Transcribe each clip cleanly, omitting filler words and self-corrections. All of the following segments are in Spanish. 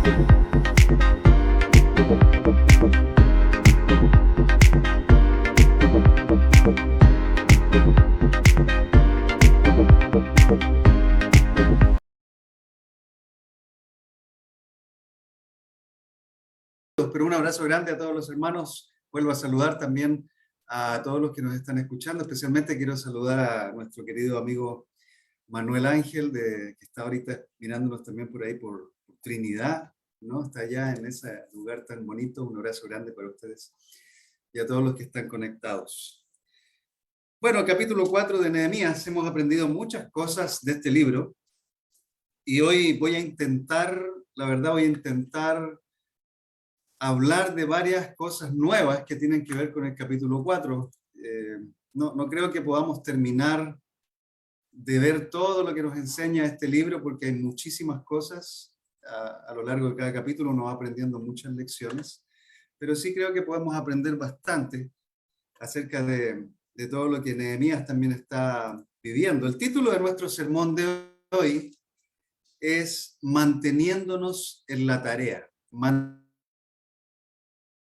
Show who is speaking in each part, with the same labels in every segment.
Speaker 1: Pero un abrazo grande a todos los hermanos. Vuelvo a saludar también a todos los que nos están escuchando. Especialmente quiero saludar a nuestro querido amigo Manuel Ángel, que está ahorita mirándonos también por ahí por Trinidad, ¿no? Está allá en ese lugar tan bonito. Un abrazo grande para ustedes y a todos los que están conectados. Bueno, capítulo 4 de Nehemías. Hemos aprendido muchas cosas de este libro y hoy voy a intentar, la verdad, hablar de varias cosas nuevas que tienen que ver con el capítulo 4. No creo que podamos terminar de ver todo lo que nos enseña este libro, porque hay muchísimas cosas. A lo largo de cada capítulo uno va aprendiendo muchas lecciones, pero sí creo que podemos aprender bastante acerca de todo lo que Nehemías también está viviendo. El título de nuestro sermón de hoy es Manteniéndonos en la tarea.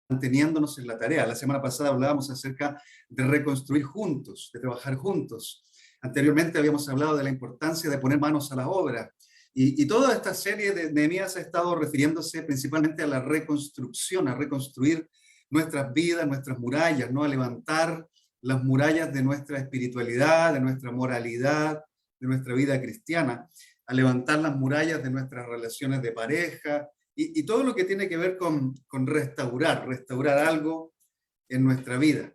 Speaker 1: Manteniéndonos en la tarea. La semana pasada hablábamos acerca de reconstruir juntos, de trabajar juntos. Anteriormente habíamos hablado de la importancia de poner manos a la obra. Y toda esta serie de Nehemías ha estado refiriéndose principalmente a la reconstrucción, a reconstruir nuestras vidas, nuestras murallas, ¿no? A levantar las murallas de nuestra espiritualidad, de nuestra moralidad, de nuestra vida cristiana, a levantar las murallas de nuestras relaciones de pareja, y todo lo que tiene que ver con restaurar algo en nuestra vida.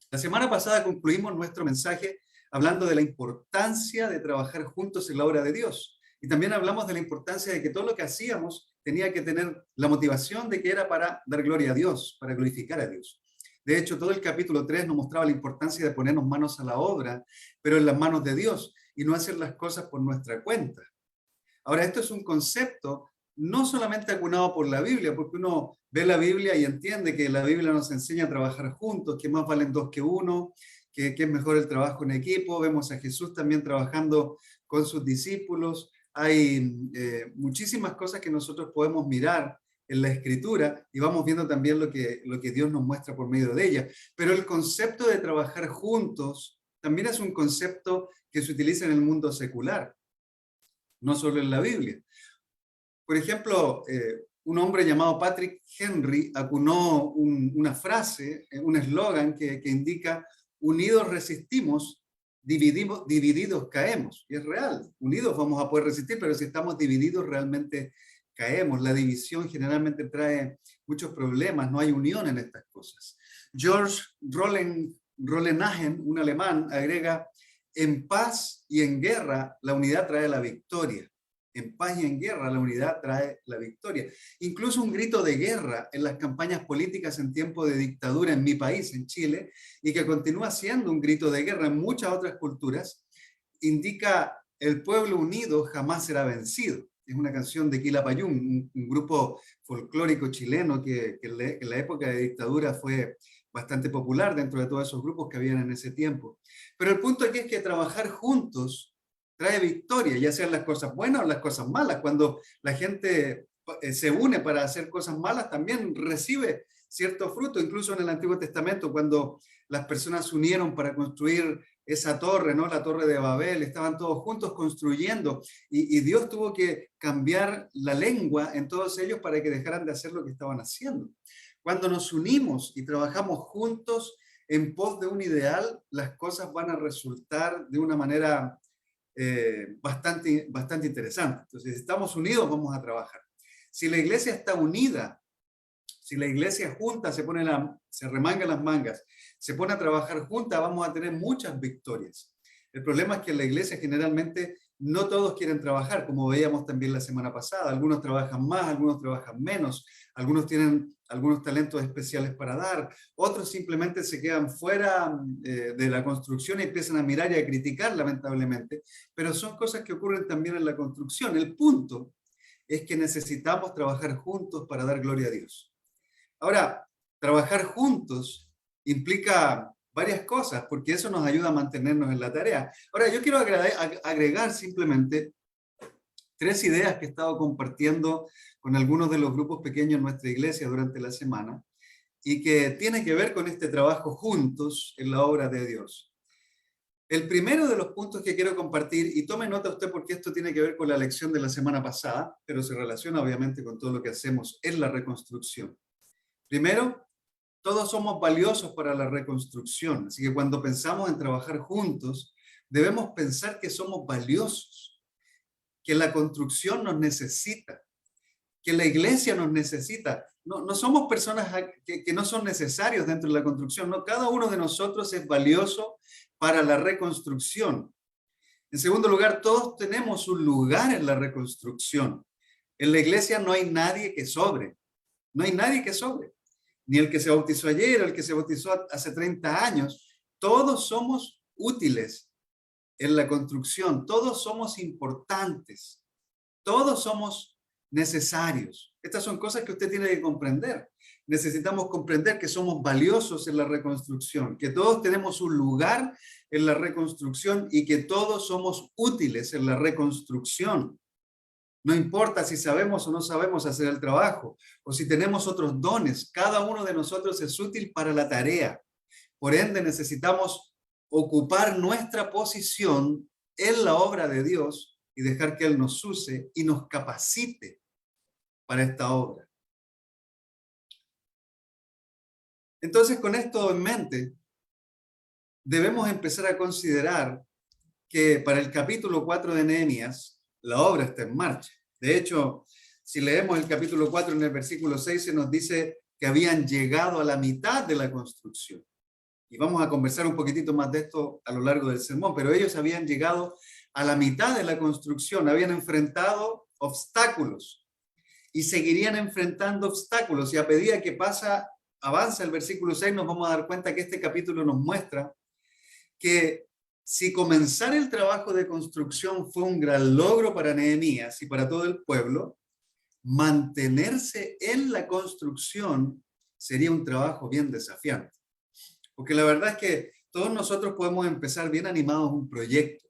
Speaker 1: La semana pasada concluimos nuestro mensaje hablando de la importancia de trabajar juntos en la obra de Dios. Y también hablamos de la importancia de que todo lo que hacíamos tenía que tener la motivación de que era para dar gloria a Dios, para glorificar a Dios. De hecho, todo el capítulo 3 nos mostraba la importancia de ponernos manos a la obra, pero en las manos de Dios, y no hacer las cosas por nuestra cuenta. Ahora, esto es un concepto no solamente acunado por la Biblia, porque uno ve la Biblia y entiende que la Biblia nos enseña a trabajar juntos, que más valen dos que uno, que es mejor el trabajo en equipo. Vemos a Jesús también trabajando con sus discípulos. Hay muchísimas cosas que nosotros podemos mirar en la Escritura y vamos viendo también lo que Dios nos muestra por medio de ella. Pero el concepto de trabajar juntos también es un concepto que se utiliza en el mundo secular, no solo en la Biblia. Por ejemplo, un hombre llamado Patrick Henry acunó una frase, un eslogan que indica: unidos resistimos, divididos caemos. Y es real, unidos vamos a poder resistir, pero si estamos divididos realmente caemos. La división generalmente trae muchos problemas, no hay unión en estas cosas. George Rollenhagen, un alemán, agrega: en paz y en guerra, la unidad trae la victoria. En paz y en guerra, la unidad trae la victoria. Incluso un grito de guerra en las campañas políticas en tiempo de dictadura en mi país, en Chile, y que continúa siendo un grito de guerra en muchas otras culturas, indica: el pueblo unido jamás será vencido. Es una canción de Quilapayún, un grupo folclórico chileno que en la época de dictadura fue bastante popular dentro de todos esos grupos que habían en ese tiempo. Pero el punto aquí es que trabajar juntos trae victoria, ya sean las cosas buenas o las cosas malas. Cuando la gente se une para hacer cosas malas, también recibe cierto fruto. Incluso en el Antiguo Testamento, cuando las personas se unieron para construir esa torre, ¿no? La torre de Babel, estaban todos juntos construyendo, y Dios tuvo que cambiar la lengua en todos ellos para que dejaran de hacer lo que estaban haciendo. Cuando nos unimos y trabajamos juntos en pos de un ideal, las cosas van a resultar de una manera bastante interesante. Entonces, si estamos unidos, vamos a trabajar. Si la iglesia está unida, si la iglesia junta se remanga las mangas, se pone a trabajar junta, vamos a tener muchas victorias. El problema es que en la iglesia generalmente no todos quieren trabajar, como veíamos también la semana pasada. Algunos trabajan más, algunos trabajan menos, algunos tienen algunos talentos especiales para dar, otros simplemente se quedan fuera de la construcción y empiezan a mirar y a criticar, lamentablemente. Pero son cosas que ocurren también en la construcción. El punto es que necesitamos trabajar juntos para dar gloria a Dios. Ahora, trabajar juntos implica varias cosas, porque eso nos ayuda a mantenernos en la tarea. Ahora, yo quiero agregar simplemente tres ideas que he estado compartiendo con algunos de los grupos pequeños en nuestra iglesia durante la semana y que tiene que ver con este trabajo juntos en la obra de Dios. El primero de los puntos que quiero compartir, y tome nota usted porque esto tiene que ver con la lección de la semana pasada, pero se relaciona obviamente con todo lo que hacemos en la reconstrucción. Primero, todos somos valiosos para la reconstrucción, así que cuando pensamos en trabajar juntos, debemos pensar que somos valiosos, que la construcción nos necesita, que la iglesia nos necesita. No somos personas que no son necesarios dentro de la construcción, no, cada uno de nosotros es valioso para la reconstrucción. En segundo lugar, todos tenemos un lugar en la reconstrucción. En la iglesia no hay nadie que sobre, no hay nadie que sobre, ni el que se bautizó ayer o el que se bautizó hace 30 años. Todos somos útiles en la construcción, todos somos importantes, todos somos necesarios. Estas son cosas que usted tiene que comprender. Necesitamos comprender que somos valiosos en la reconstrucción, que todos tenemos un lugar en la reconstrucción y que todos somos útiles en la reconstrucción. No importa si sabemos o no sabemos hacer el trabajo o si tenemos otros dones, cada uno de nosotros es útil para la tarea. Por ende, necesitamos ocupar nuestra posición en la obra de Dios y dejar que Él nos use y nos capacite para esta obra. Entonces, con esto en mente, debemos empezar a considerar que para el capítulo 4 de Nehemías, la obra está en marcha. De hecho, si leemos el capítulo 4 en el versículo 6, se nos dice que habían llegado a la mitad de la construcción. Y vamos a conversar un poquitito más de esto a lo largo del sermón, pero ellos habían llegado a la mitad de la construcción, habían enfrentado obstáculos y seguirían enfrentando obstáculos. Y a medida que avanza el versículo 6, nos vamos a dar cuenta que este capítulo nos muestra que si comenzar el trabajo de construcción fue un gran logro para Nehemías y para todo el pueblo, mantenerse en la construcción sería un trabajo bien desafiante. Porque la verdad es que todos nosotros podemos empezar bien animados un proyecto,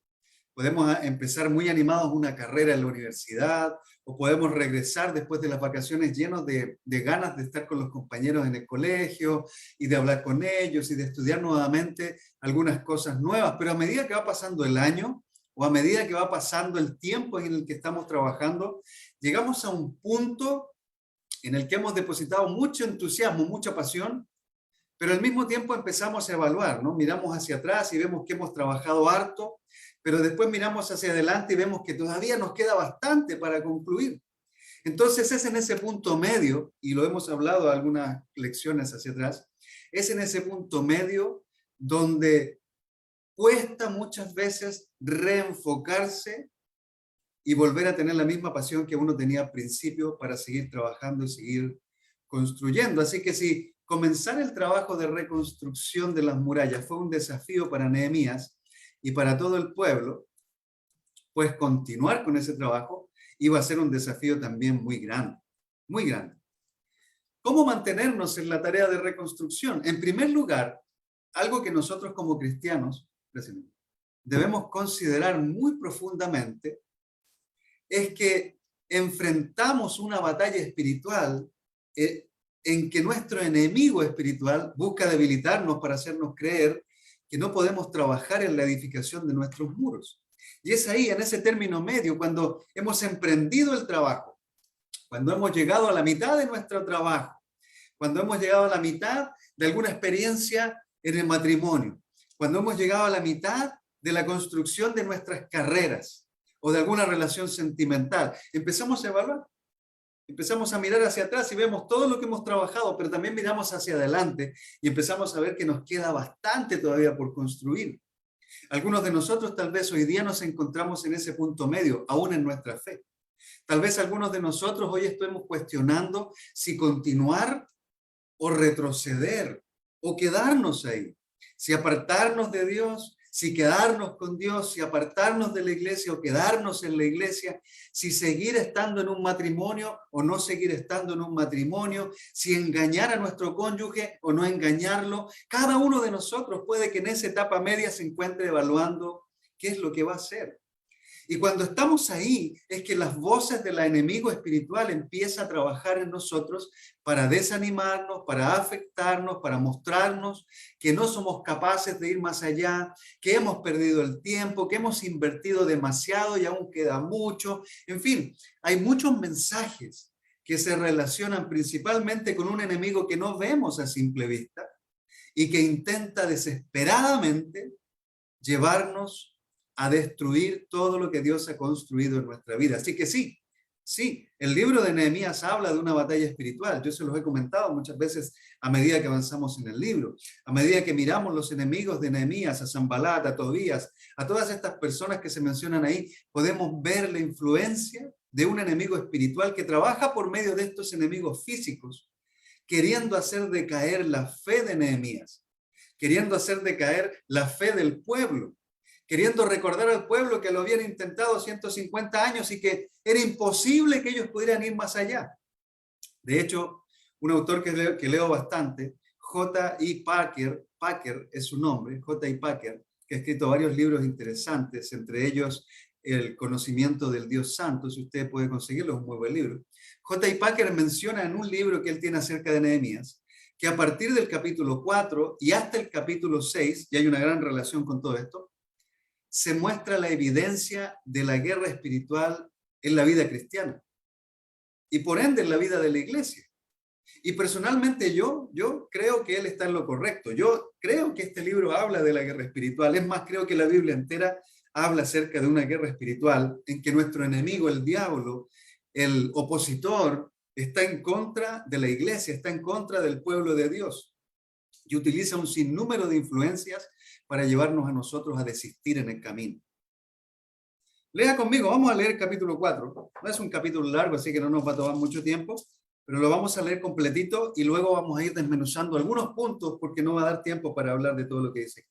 Speaker 1: podemos empezar muy animados una carrera en la universidad, o podemos regresar después de las vacaciones llenos de ganas de estar con los compañeros en el colegio y de hablar con ellos y de estudiar nuevamente algunas cosas nuevas. Pero a medida que va pasando el año o a medida que va pasando el tiempo en el que estamos trabajando, llegamos a un punto en el que hemos depositado mucho entusiasmo, mucha pasión, pero al mismo tiempo empezamos a evaluar, ¿no? Miramos hacia atrás y vemos que hemos trabajado harto, pero después miramos hacia adelante y vemos que todavía nos queda bastante para concluir. Entonces es en ese punto medio, y lo hemos hablado algunas lecciones hacia atrás, es en ese punto medio donde cuesta muchas veces reenfocarse y volver a tener la misma pasión que uno tenía al principio para seguir trabajando y seguir construyendo. Así que si comenzar el trabajo de reconstrucción de las murallas fue un desafío para Nehemías y para todo el pueblo, pues continuar con ese trabajo iba a ser un desafío también muy grande, muy grande. ¿Cómo mantenernos en la tarea de reconstrucción? En primer lugar, algo que nosotros como cristianos debemos considerar muy profundamente es que enfrentamos una batalla espiritual en que nuestro enemigo espiritual busca debilitarnos para hacernos creer que no podemos trabajar en la edificación de nuestros muros. Y es ahí, en ese término medio, cuando hemos emprendido el trabajo, cuando hemos llegado a la mitad de nuestro trabajo, cuando hemos llegado a la mitad de alguna experiencia en el matrimonio, cuando hemos llegado a la mitad de la construcción de nuestras carreras o de alguna relación sentimental, empezamos a evaluar. Empezamos a mirar hacia atrás y vemos todo lo que hemos trabajado, pero también miramos hacia adelante y empezamos a ver que nos queda bastante todavía por construir. Algunos de nosotros tal vez hoy día nos encontramos en ese punto medio, aún en nuestra fe. Tal vez algunos de nosotros hoy estemos cuestionando si continuar o retroceder o quedarnos ahí, si apartarnos de Dios, si quedarnos con Dios, si apartarnos de la iglesia o quedarnos en la iglesia, si seguir estando en un matrimonio o no seguir estando en un matrimonio, si engañar a nuestro cónyuge o no engañarlo. Cada uno de nosotros puede que en esa etapa media se encuentre evaluando qué es lo que va a hacer. Y cuando estamos ahí, es que las voces del enemigo espiritual empiezan a trabajar en nosotros para desanimarnos, para afectarnos, para mostrarnos que no somos capaces de ir más allá, que hemos perdido el tiempo, que hemos invertido demasiado y aún queda mucho. En fin, hay muchos mensajes que se relacionan principalmente con un enemigo que no vemos a simple vista y que intenta desesperadamente llevarnos a destruir todo lo que Dios ha construido en nuestra vida. Así que sí, sí, el libro de Nehemías habla de una batalla espiritual. Yo se los he comentado muchas veces a medida que avanzamos en el libro, a medida que miramos los enemigos de Nehemías, a Sanbalat, a Tobías, a todas estas personas que se mencionan ahí, podemos ver la influencia de un enemigo espiritual que trabaja por medio de estos enemigos físicos, queriendo hacer decaer la fe de Nehemías, queriendo hacer decaer la fe del pueblo, queriendo recordar al pueblo que lo habían intentado 150 años y que era imposible que ellos pudieran ir más allá. De hecho, un autor que leo bastante, J.I. Packer es su nombre, J.I. Packer, que ha escrito varios libros interesantes, entre ellos El conocimiento del Dios Santo, si usted puede conseguirlo, es un muy buen libro. J.I. Packer menciona en un libro que él tiene acerca de Nehemías, que a partir del capítulo 4 y hasta el capítulo 6, y hay una gran relación con todo esto, se muestra la evidencia de la guerra espiritual en la vida cristiana y por ende en la vida de la iglesia. Y personalmente yo creo que él está en lo correcto. Yo creo que este libro habla de la guerra espiritual. Es más, creo que la Biblia entera habla acerca de una guerra espiritual en que nuestro enemigo, el diablo, el opositor, está en contra de la iglesia, está en contra del pueblo de Dios y utiliza un sinnúmero de influencias para llevarnos a nosotros a desistir en el camino. Lea conmigo, vamos a leer el capítulo 4. No es un capítulo largo, así que no nos va a tomar mucho tiempo, pero lo vamos a leer completito y luego vamos a ir desmenuzando algunos puntos porque no va a dar tiempo para hablar de todo lo que dice.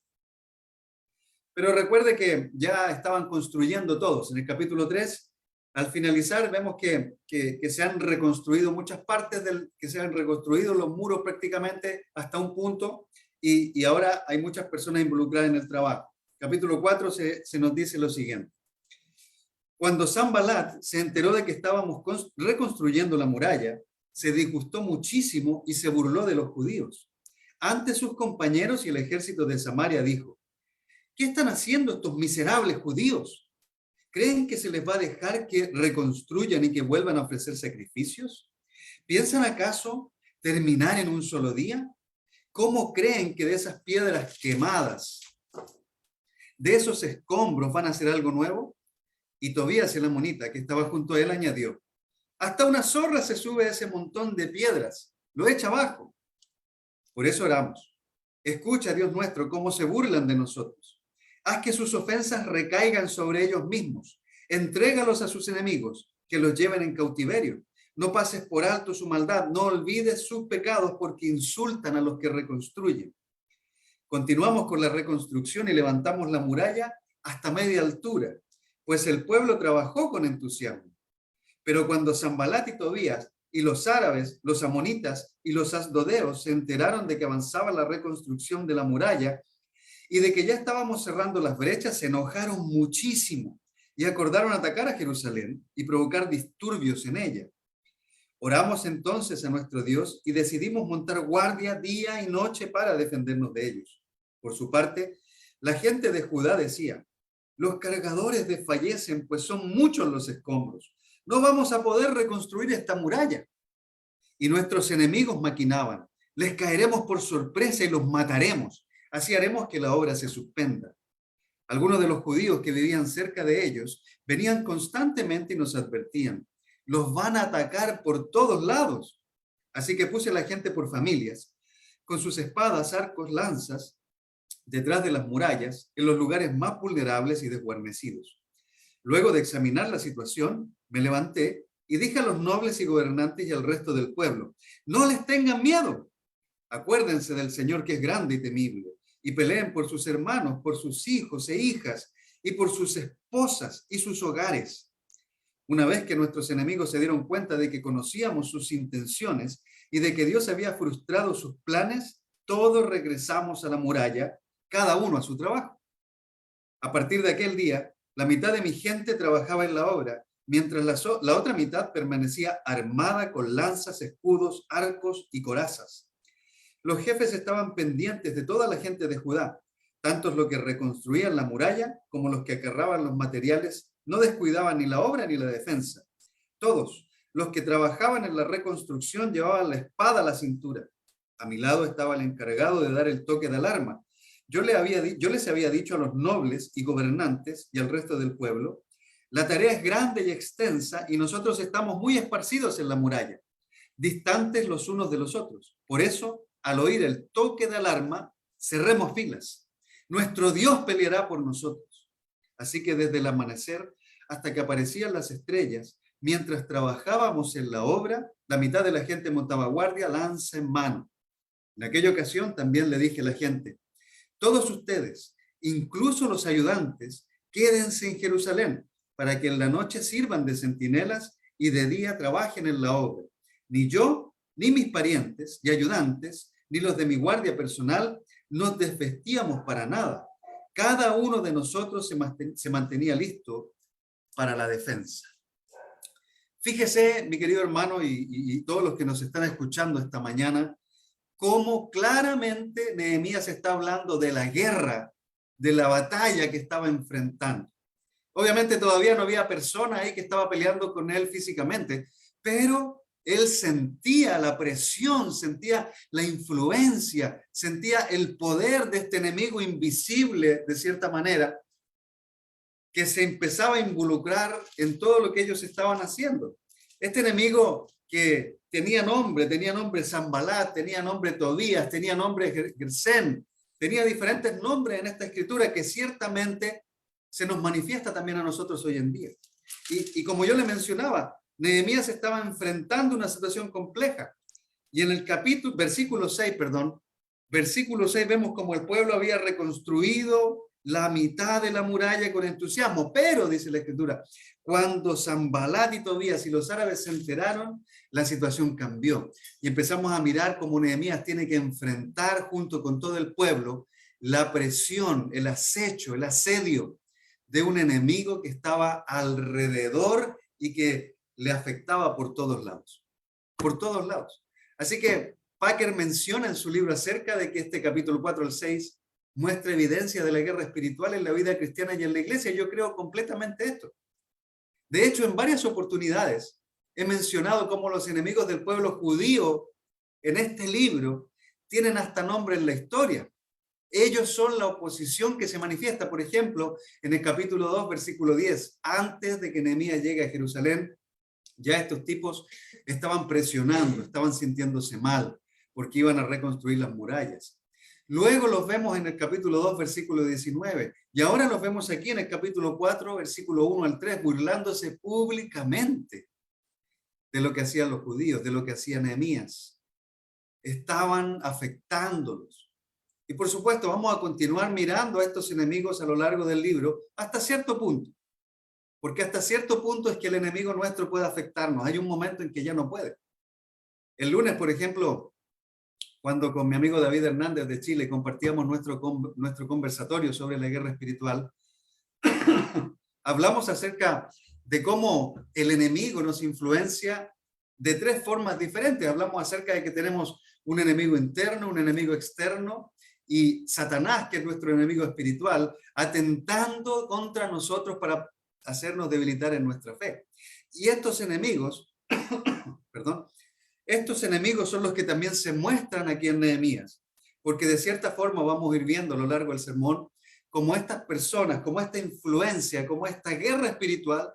Speaker 1: Pero recuerde que ya estaban construyendo todos. En el capítulo 3, al finalizar, vemos que se han reconstruido muchas partes, que se han reconstruido los muros prácticamente hasta un punto y ahora hay muchas personas involucradas en el trabajo. Capítulo 4 se nos dice lo siguiente. Cuando Sanbalat se enteró de que estábamos reconstruyendo la muralla, se disgustó muchísimo y se burló de los judíos. Ante sus compañeros y el ejército de Samaria dijo, ¿qué están haciendo estos miserables judíos? ¿Creen que se les va a dejar que reconstruyan y que vuelvan a ofrecer sacrificios? ¿Piensan acaso terminar en un solo día? ¿Cómo creen que de esas piedras quemadas, de esos escombros, van a hacer algo nuevo? Y Tobías el amonita, que estaba junto a él, añadió, hasta una zorra se sube a ese montón de piedras, lo echa abajo. Por eso oramos. Escucha, Dios nuestro, cómo se burlan de nosotros. Haz que sus ofensas recaigan sobre ellos mismos. Entrégalos a sus enemigos, que los lleven en cautiverio. No pases por alto su maldad, no olvides sus pecados porque insultan a los que reconstruyen. Continuamos con la reconstrucción y levantamos la muralla hasta media altura, pues el pueblo trabajó con entusiasmo. Pero cuando Sanbalat y Tobías y los árabes, los amonitas y los asdodeos se enteraron de que avanzaba la reconstrucción de la muralla y de que ya estábamos cerrando las brechas, se enojaron muchísimo y acordaron atacar a Jerusalén y provocar disturbios en ella. Oramos entonces a nuestro Dios y decidimos montar guardia día y noche para defendernos de ellos. Por su parte, la gente de Judá decía, los cargadores desfallecen, pues son muchos los escombros. No vamos a poder reconstruir esta muralla. Y nuestros enemigos maquinaban, les caeremos por sorpresa y los mataremos. Así haremos que la obra se suspenda. Algunos de los judíos que vivían cerca de ellos venían constantemente y nos advertían, los van a atacar por todos lados. Así que puse a la gente por familias, con sus espadas, arcos, lanzas, detrás de las murallas, en los lugares más vulnerables y desguarnecidos. Luego de examinar la situación, me levanté y dije a los nobles y gobernantes y al resto del pueblo, no les tengan miedo. Acuérdense del Señor que es grande y temible, y peleen por sus hermanos, por sus hijos e hijas, y por sus esposas y sus hogares. Una vez que nuestros enemigos se dieron cuenta de que conocíamos sus intenciones y de que Dios había frustrado sus planes, todos regresamos a la muralla, cada uno a su trabajo. A partir de aquel día, La mitad de mi gente trabajaba en la obra, mientras la otra mitad permanecía armada con lanzas, escudos, arcos y corazas. Los jefes estaban pendientes de toda la gente de Judá, tanto los que reconstruían la muralla como los que acarraban los materiales, no descuidaban ni la obra ni la defensa. Todos, los que trabajaban en la reconstrucción llevaban la espada a la cintura. A mi lado estaba el encargado de dar el toque de alarma. Yo les había dicho a los nobles y gobernantes y al resto del pueblo, la tarea es grande y extensa y nosotros estamos muy esparcidos en la muralla, distantes los unos de los otros. Por eso, al oír el toque de alarma, cerremos filas. Nuestro Dios peleará por nosotros. Así que desde el amanecer hasta que aparecían las estrellas, mientras trabajábamos en la obra, la mitad de la gente montaba guardia, lanza en mano. En aquella ocasión también le dije a la gente, todos ustedes, incluso los ayudantes, quédense en Jerusalén para que en la noche sirvan de centinelas y de día trabajen en la obra. Ni yo, ni mis parientes y ayudantes, ni los de mi guardia personal nos desvestíamos para nada. Cada uno de nosotros se mantenía listo para la defensa. Fíjese, mi querido hermano y todos los que nos están escuchando esta mañana, cómo claramente Nehemías está hablando de la guerra, de la batalla que estaba enfrentando. Obviamente todavía no había persona ahí que estaba peleando con él físicamente, pero él sentía la presión, sentía la influencia, sentía el poder de este enemigo invisible, de cierta manera, que se empezaba a involucrar en todo lo que ellos estaban haciendo. Este enemigo que tenía nombre Sanbalat, tenía nombre Tobías, tenía nombre Gersén, tenía diferentes nombres en esta escritura que ciertamente se nos manifiesta también a nosotros hoy en día. Y como yo le mencionaba, Nehemías estaba enfrentando una situación compleja. Y en el versículo 6 vemos como el pueblo había reconstruido la mitad de la muralla con entusiasmo, pero, dice la escritura, cuando Sanbalat y Tobías y los árabes se enteraron, la situación cambió. Y empezamos a mirar cómo Nehemías tiene que enfrentar junto con todo el pueblo la presión, el acecho, el asedio de un enemigo que estaba alrededor y que le afectaba por todos lados. Por todos lados. Así que Packer menciona en su libro acerca de que este capítulo 4 al 6 muestra evidencia de la guerra espiritual en la vida cristiana y en la iglesia. Yo creo completamente esto. De hecho, en varias oportunidades he mencionado cómo los enemigos del pueblo judío en este libro tienen hasta nombre en la historia. Ellos son la oposición que se manifiesta, por ejemplo, en el capítulo 2, versículo 10. Antes de que Nehemías llegue a Jerusalén, ya estos tipos estaban presionando, estaban sintiéndose mal, porque iban a reconstruir las murallas. Luego los vemos en el capítulo 2, versículo 19. Y ahora los vemos aquí en el capítulo 4, versículo 1 al 3, burlándose públicamente de lo que hacían los judíos, de lo que hacía Nehemías. Estaban afectándolos. Y por supuesto, vamos a continuar mirando a estos enemigos a lo largo del libro hasta cierto punto. Porque hasta cierto punto es que el enemigo nuestro puede afectarnos. Hay un momento en que ya no puede. El lunes, por ejemplo, cuando con mi amigo David Hernández de Chile compartíamos nuestro conversatorio sobre la guerra espiritual, hablamos acerca de cómo el enemigo nos influencia de tres formas diferentes. Hablamos acerca de que tenemos un enemigo interno, un enemigo externo y Satanás, que es nuestro enemigo espiritual, atentando contra nosotros para hacernos debilitar en nuestra fe. Y estos enemigos, estos enemigos son los que también se muestran aquí en Nehemías, porque de cierta forma vamos a ir viendo a lo largo del sermón cómo estas personas, cómo esta influencia, cómo esta guerra espiritual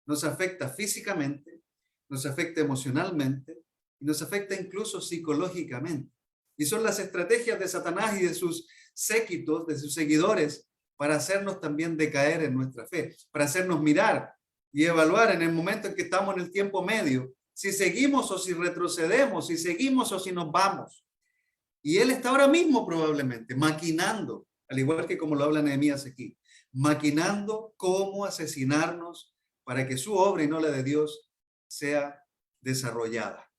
Speaker 1: nos afecta físicamente, nos afecta emocionalmente y nos afecta incluso psicológicamente. Y son las estrategias de Satanás y de sus séquitos, de sus seguidores, para hacernos también decaer en nuestra fe, para hacernos mirar y evaluar en el momento en que estamos en el tiempo medio, si seguimos o si retrocedemos, si seguimos o si nos vamos. Y él está ahora mismo probablemente maquinando, al igual que como lo habla Nehemías aquí, maquinando cómo asesinarnos para que su obra y no la de Dios sea desarrollada.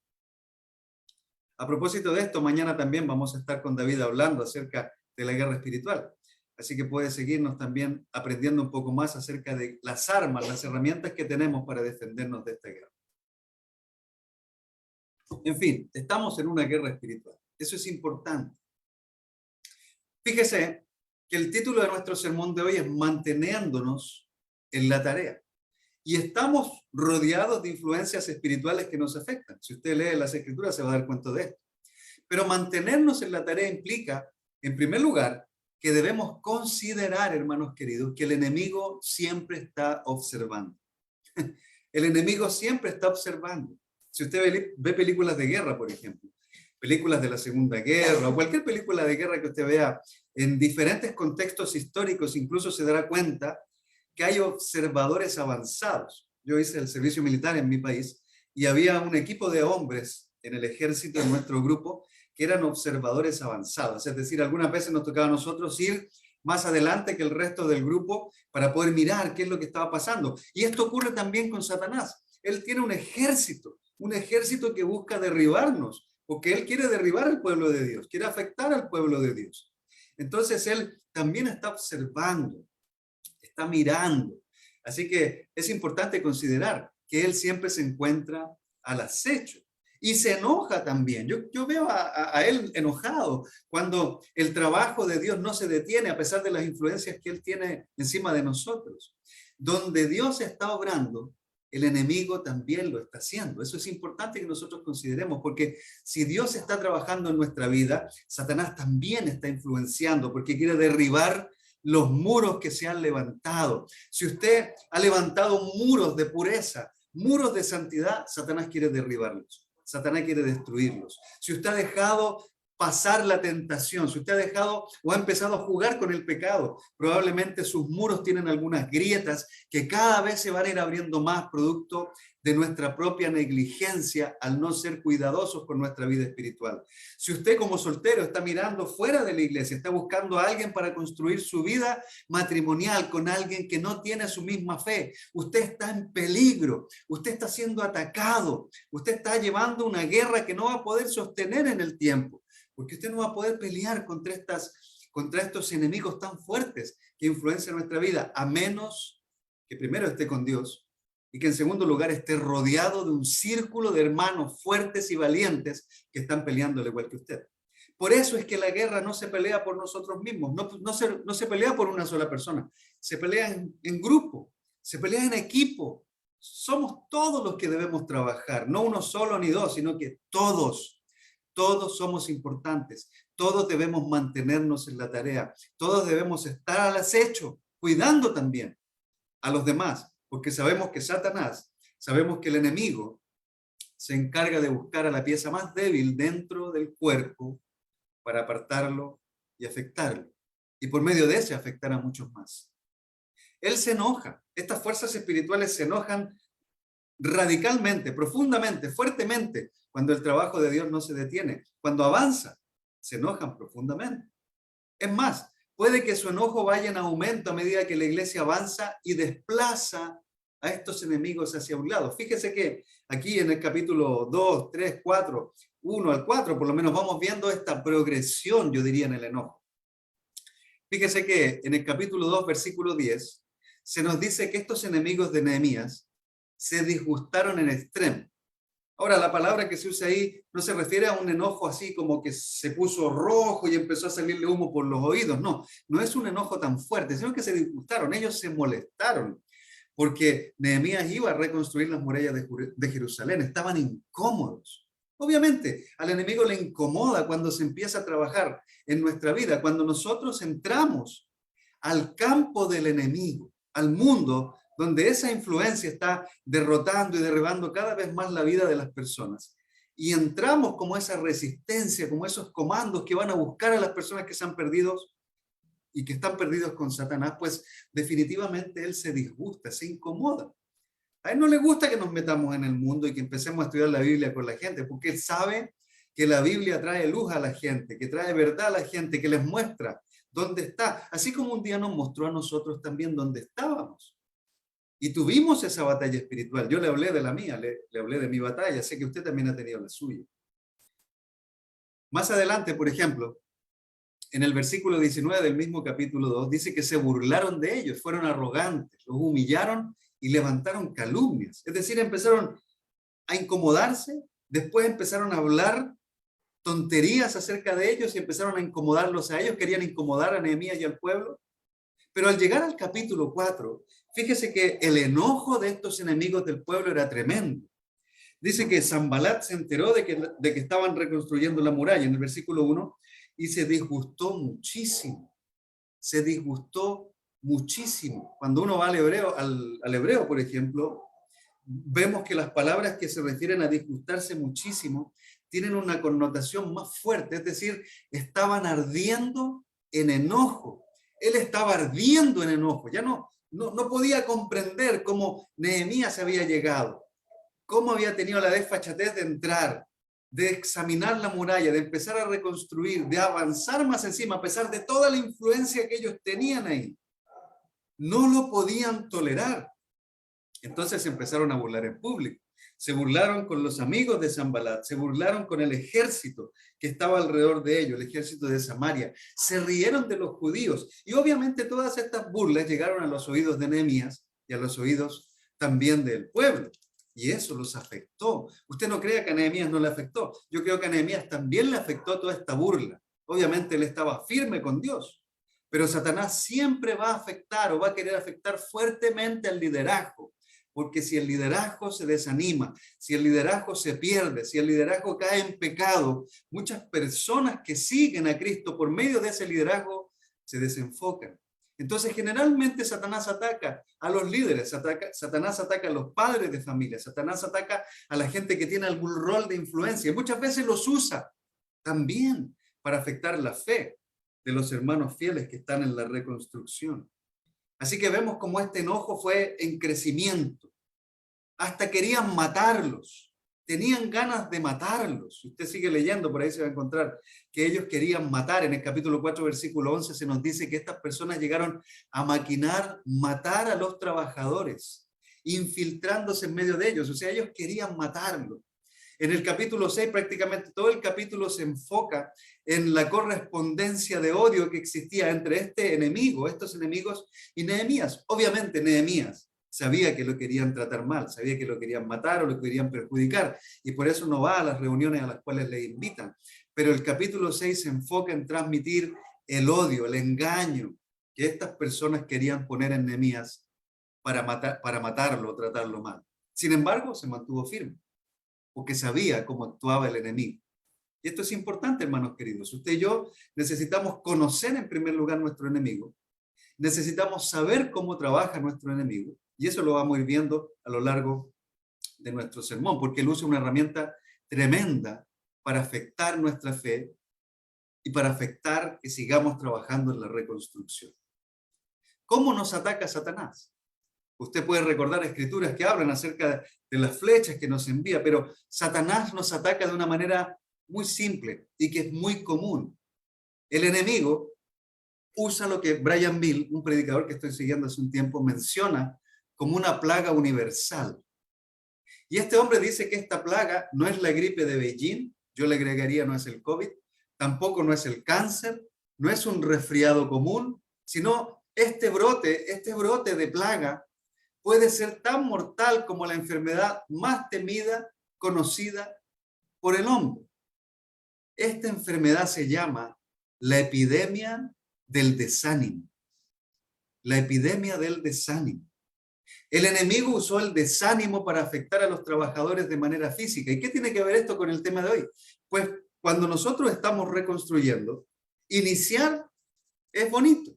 Speaker 1: A propósito de esto, mañana también vamos a estar con David hablando acerca de la guerra espiritual. así que puede seguirnos también aprendiendo un poco más acerca de las armas, las herramientas que tenemos para defendernos de esta guerra. En fin, estamos en una guerra espiritual. Eso es importante. Fíjese que el título de nuestro sermón de hoy es Manteniéndonos en la tarea. Y estamos rodeados de influencias espirituales que nos afectan. Si usted lee las Escrituras se va a dar cuenta de esto. Pero mantenernos en la tarea implica, en primer lugar, que debemos considerar, hermanos queridos, que el enemigo siempre está observando. El enemigo siempre está observando. Si usted ve películas de guerra, por ejemplo, películas de la Segunda Guerra o cualquier película de guerra que usted vea en diferentes contextos históricos, incluso se dará cuenta que hay observadores avanzados. Yo hice el servicio militar en mi país y había un equipo de hombres en el ejército, en nuestro grupo, que eran observadores avanzados. Es decir, algunas veces nos tocaba a nosotros ir más adelante que el resto del grupo para poder mirar qué es lo que estaba pasando. Y esto ocurre también con Satanás. Él tiene un ejército que busca derribarnos, porque él quiere derribar al pueblo de Dios, quiere afectar al pueblo de Dios. Entonces él también está observando, está mirando. Así que es importante considerar que él siempre se encuentra al acecho. Y se enoja también. Yo veo a él enojado cuando el trabajo de Dios no se detiene a pesar de las influencias que él tiene encima de nosotros. Donde Dios está obrando, el enemigo también lo está haciendo. Eso es importante que nosotros consideremos, porque si Dios está trabajando en nuestra vida, Satanás también está influenciando, porque quiere derribar los muros que se han levantado. Si usted ha levantado muros de pureza, muros de santidad, Satanás quiere derribarlos. Satanás quiere destruirlos. Si usted ha dejado pasar la tentación, si usted ha dejado o ha empezado a jugar con el pecado, probablemente sus muros tienen algunas grietas que cada vez se van a ir abriendo más producto de nuestra propia negligencia al no ser cuidadosos con nuestra vida espiritual. Si usted como soltero está mirando fuera de la iglesia, está buscando a alguien para construir su vida matrimonial con alguien que no tiene su misma fe, usted está en peligro, usted está siendo atacado, usted está llevando una guerra que no va a poder sostener en el tiempo, porque usted no va a poder pelear contra estos enemigos tan fuertes que influencian nuestra vida, a menos que primero esté con Dios y que en segundo lugar esté rodeado de un círculo de hermanos fuertes y valientes que están peleando al igual que usted. Por eso es que la guerra no se pelea por nosotros mismos, no se pelea por una sola persona, se pelea en grupo, se pelea en equipo. Somos todos los que debemos trabajar, no uno solo ni dos, sino que todos. Todos somos importantes, todos debemos mantenernos en la tarea, todos debemos estar al acecho, cuidando también a los demás, porque sabemos que Satanás, sabemos que el enemigo se encarga de buscar a la pieza más débil dentro del cuerpo para apartarlo y afectarlo, y por medio de ese afectar a muchos más. Él se enoja, estas fuerzas espirituales se enojan radicalmente, profundamente, fuertemente, cuando el trabajo de Dios no se detiene, cuando avanza, se enojan profundamente. Es más, puede que su enojo vaya en aumento a medida que la iglesia avanza y desplaza a estos enemigos hacia un lado. Fíjese que aquí en el capítulo 2, 3, 4, 1 al 4, por lo menos vamos viendo esta progresión, yo diría, en el enojo. Fíjese que en el capítulo 2, versículo 10, se nos dice que estos enemigos de Nehemías se disgustaron en extremo. Ahora, la palabra que se usa ahí no se refiere a un enojo así como que se puso rojo y empezó a salirle humo por los oídos. No, no es un enojo tan fuerte, sino que se disgustaron, ellos se molestaron, porque Nehemías iba a reconstruir las murallas de Jerusalén, estaban incómodos. Obviamente, al enemigo le incomoda cuando se empieza a trabajar en nuestra vida, cuando nosotros entramos al campo del enemigo, al mundo, donde esa influencia está derrotando y derribando cada vez más la vida de las personas. Y entramos como esa resistencia, como esos comandos que van a buscar a las personas que se han perdido y que están perdidos con Satanás, pues definitivamente él se disgusta, se incomoda. A él no le gusta que nos metamos en el mundo y que empecemos a estudiar la Biblia con la gente, porque él sabe que la Biblia trae luz a la gente, que trae verdad a la gente, que les muestra dónde está. Así como un día nos mostró a nosotros también dónde estábamos. Y tuvimos esa batalla espiritual. Yo le hablé de la mía, le hablé de mi batalla. Sé que usted también ha tenido la suya. Más adelante, por ejemplo, en el versículo 19 del mismo capítulo 2, dice que se burlaron de ellos, fueron arrogantes, los humillaron y levantaron calumnias. Es decir, empezaron a incomodarse, después empezaron a hablar tonterías acerca de ellos y empezaron a incomodarlos a ellos, querían incomodar a Nehemías y al pueblo. Pero al llegar al capítulo 4, fíjese que el enojo de estos enemigos del pueblo era tremendo. Dice que Sanbalat se enteró de que estaban reconstruyendo la muralla en el versículo 1 y se disgustó muchísimo. Se disgustó muchísimo. Cuando uno va al hebreo, por ejemplo, vemos que las palabras que se refieren a disgustarse muchísimo tienen una connotación más fuerte, es decir, estaban ardiendo en enojo. Él estaba ardiendo en enojo, ya no podía comprender cómo Nehemías había llegado, cómo había tenido la desfachatez de entrar, de examinar la muralla, de empezar a reconstruir, de avanzar más encima, a pesar de toda la influencia que ellos tenían ahí. No lo podían tolerar. Entonces se empezaron a burlar en público. Se burlaron con los amigos de Sanbalat, se burlaron con el ejército que estaba alrededor de ellos, el ejército de Samaria. Se rieron de los judíos. Y obviamente todas estas burlas llegaron a los oídos de Nehemías y a los oídos también del pueblo. Y eso los afectó. Usted no crea que a Nehemías no le afectó. Yo creo que a Nehemías también le afectó toda esta burla. Obviamente él estaba firme con Dios. Pero Satanás siempre va a afectar o va a querer afectar fuertemente al liderazgo. Porque si el liderazgo se desanima, si el liderazgo se pierde, si el liderazgo cae en pecado, muchas personas que siguen a Cristo por medio de ese liderazgo se desenfocan. Entonces, generalmente Satanás ataca a los líderes, Satanás ataca a los padres de familia, Satanás ataca a la gente que tiene algún rol de influencia y muchas veces los usa también para afectar la fe de los hermanos fieles que están en la reconstrucción. Así que vemos cómo este enojo fue en crecimiento. Hasta querían matarlos. Tenían ganas de matarlos. Si usted sigue leyendo, por ahí se va a encontrar que ellos querían matar. En el capítulo 4, versículo 11, se nos dice que estas personas llegaron a maquinar, matar a los trabajadores, infiltrándose en medio de ellos. O sea, ellos querían matarlos. En el capítulo 6, prácticamente todo el capítulo se enfoca en la correspondencia de odio que existía entre estos enemigos y Nehemías. Obviamente Nehemías sabía que lo querían tratar mal, sabía que lo querían matar o lo querían perjudicar, y por eso no va a las reuniones a las cuales le invitan. Pero el capítulo 6 se enfoca en transmitir el odio, el engaño que estas personas querían poner en Nehemías para matarlo o tratarlo mal. Sin embargo, se mantuvo firme, porque sabía cómo actuaba el enemigo. Y esto es importante, hermanos queridos. Usted y yo necesitamos conocer en primer lugar nuestro enemigo. Necesitamos saber cómo trabaja nuestro enemigo. Y eso lo vamos a ir viendo a lo largo de nuestro sermón, porque él usa una herramienta tremenda para afectar nuestra fe y para afectar que sigamos trabajando en la reconstrucción. ¿Cómo nos ataca Satanás? Usted puede recordar escrituras que hablan acerca de las flechas que nos envía, pero Satanás nos ataca de una manera muy simple y que es muy común. El enemigo usa lo que Brian Mill, un predicador que estoy siguiendo hace un tiempo, menciona como una plaga universal. Y este hombre dice que esta plaga no es la gripe de Beijing, yo le agregaría no es el COVID, tampoco no es el cáncer, no es un resfriado común, sino este brote de plaga puede ser tan mortal como la enfermedad más temida, conocida por el hombre. Esta enfermedad se llama la epidemia del desánimo. La epidemia del desánimo. El enemigo usó el desánimo para afectar a los trabajadores de manera física. ¿Y qué tiene que ver esto con el tema de hoy? Pues cuando nosotros estamos reconstruyendo, iniciar es bonito.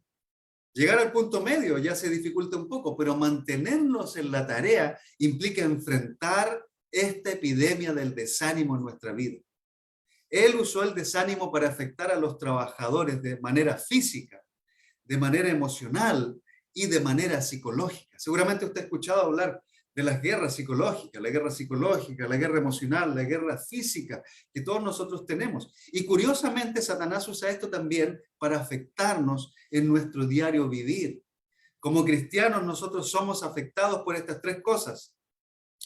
Speaker 1: Llegar al punto medio ya se dificulta un poco, pero mantenernos en la tarea implica enfrentar esta epidemia del desánimo en nuestra vida. Él usó el desánimo para afectar a los trabajadores de manera física, de manera emocional y de manera psicológica. Seguramente usted ha escuchado hablar de las guerras psicológicas, la guerra emocional, la guerra física que todos nosotros tenemos. Y curiosamente Satanás usa esto también para afectarnos en nuestro diario vivir. Como cristianos nosotros somos afectados por estas tres cosas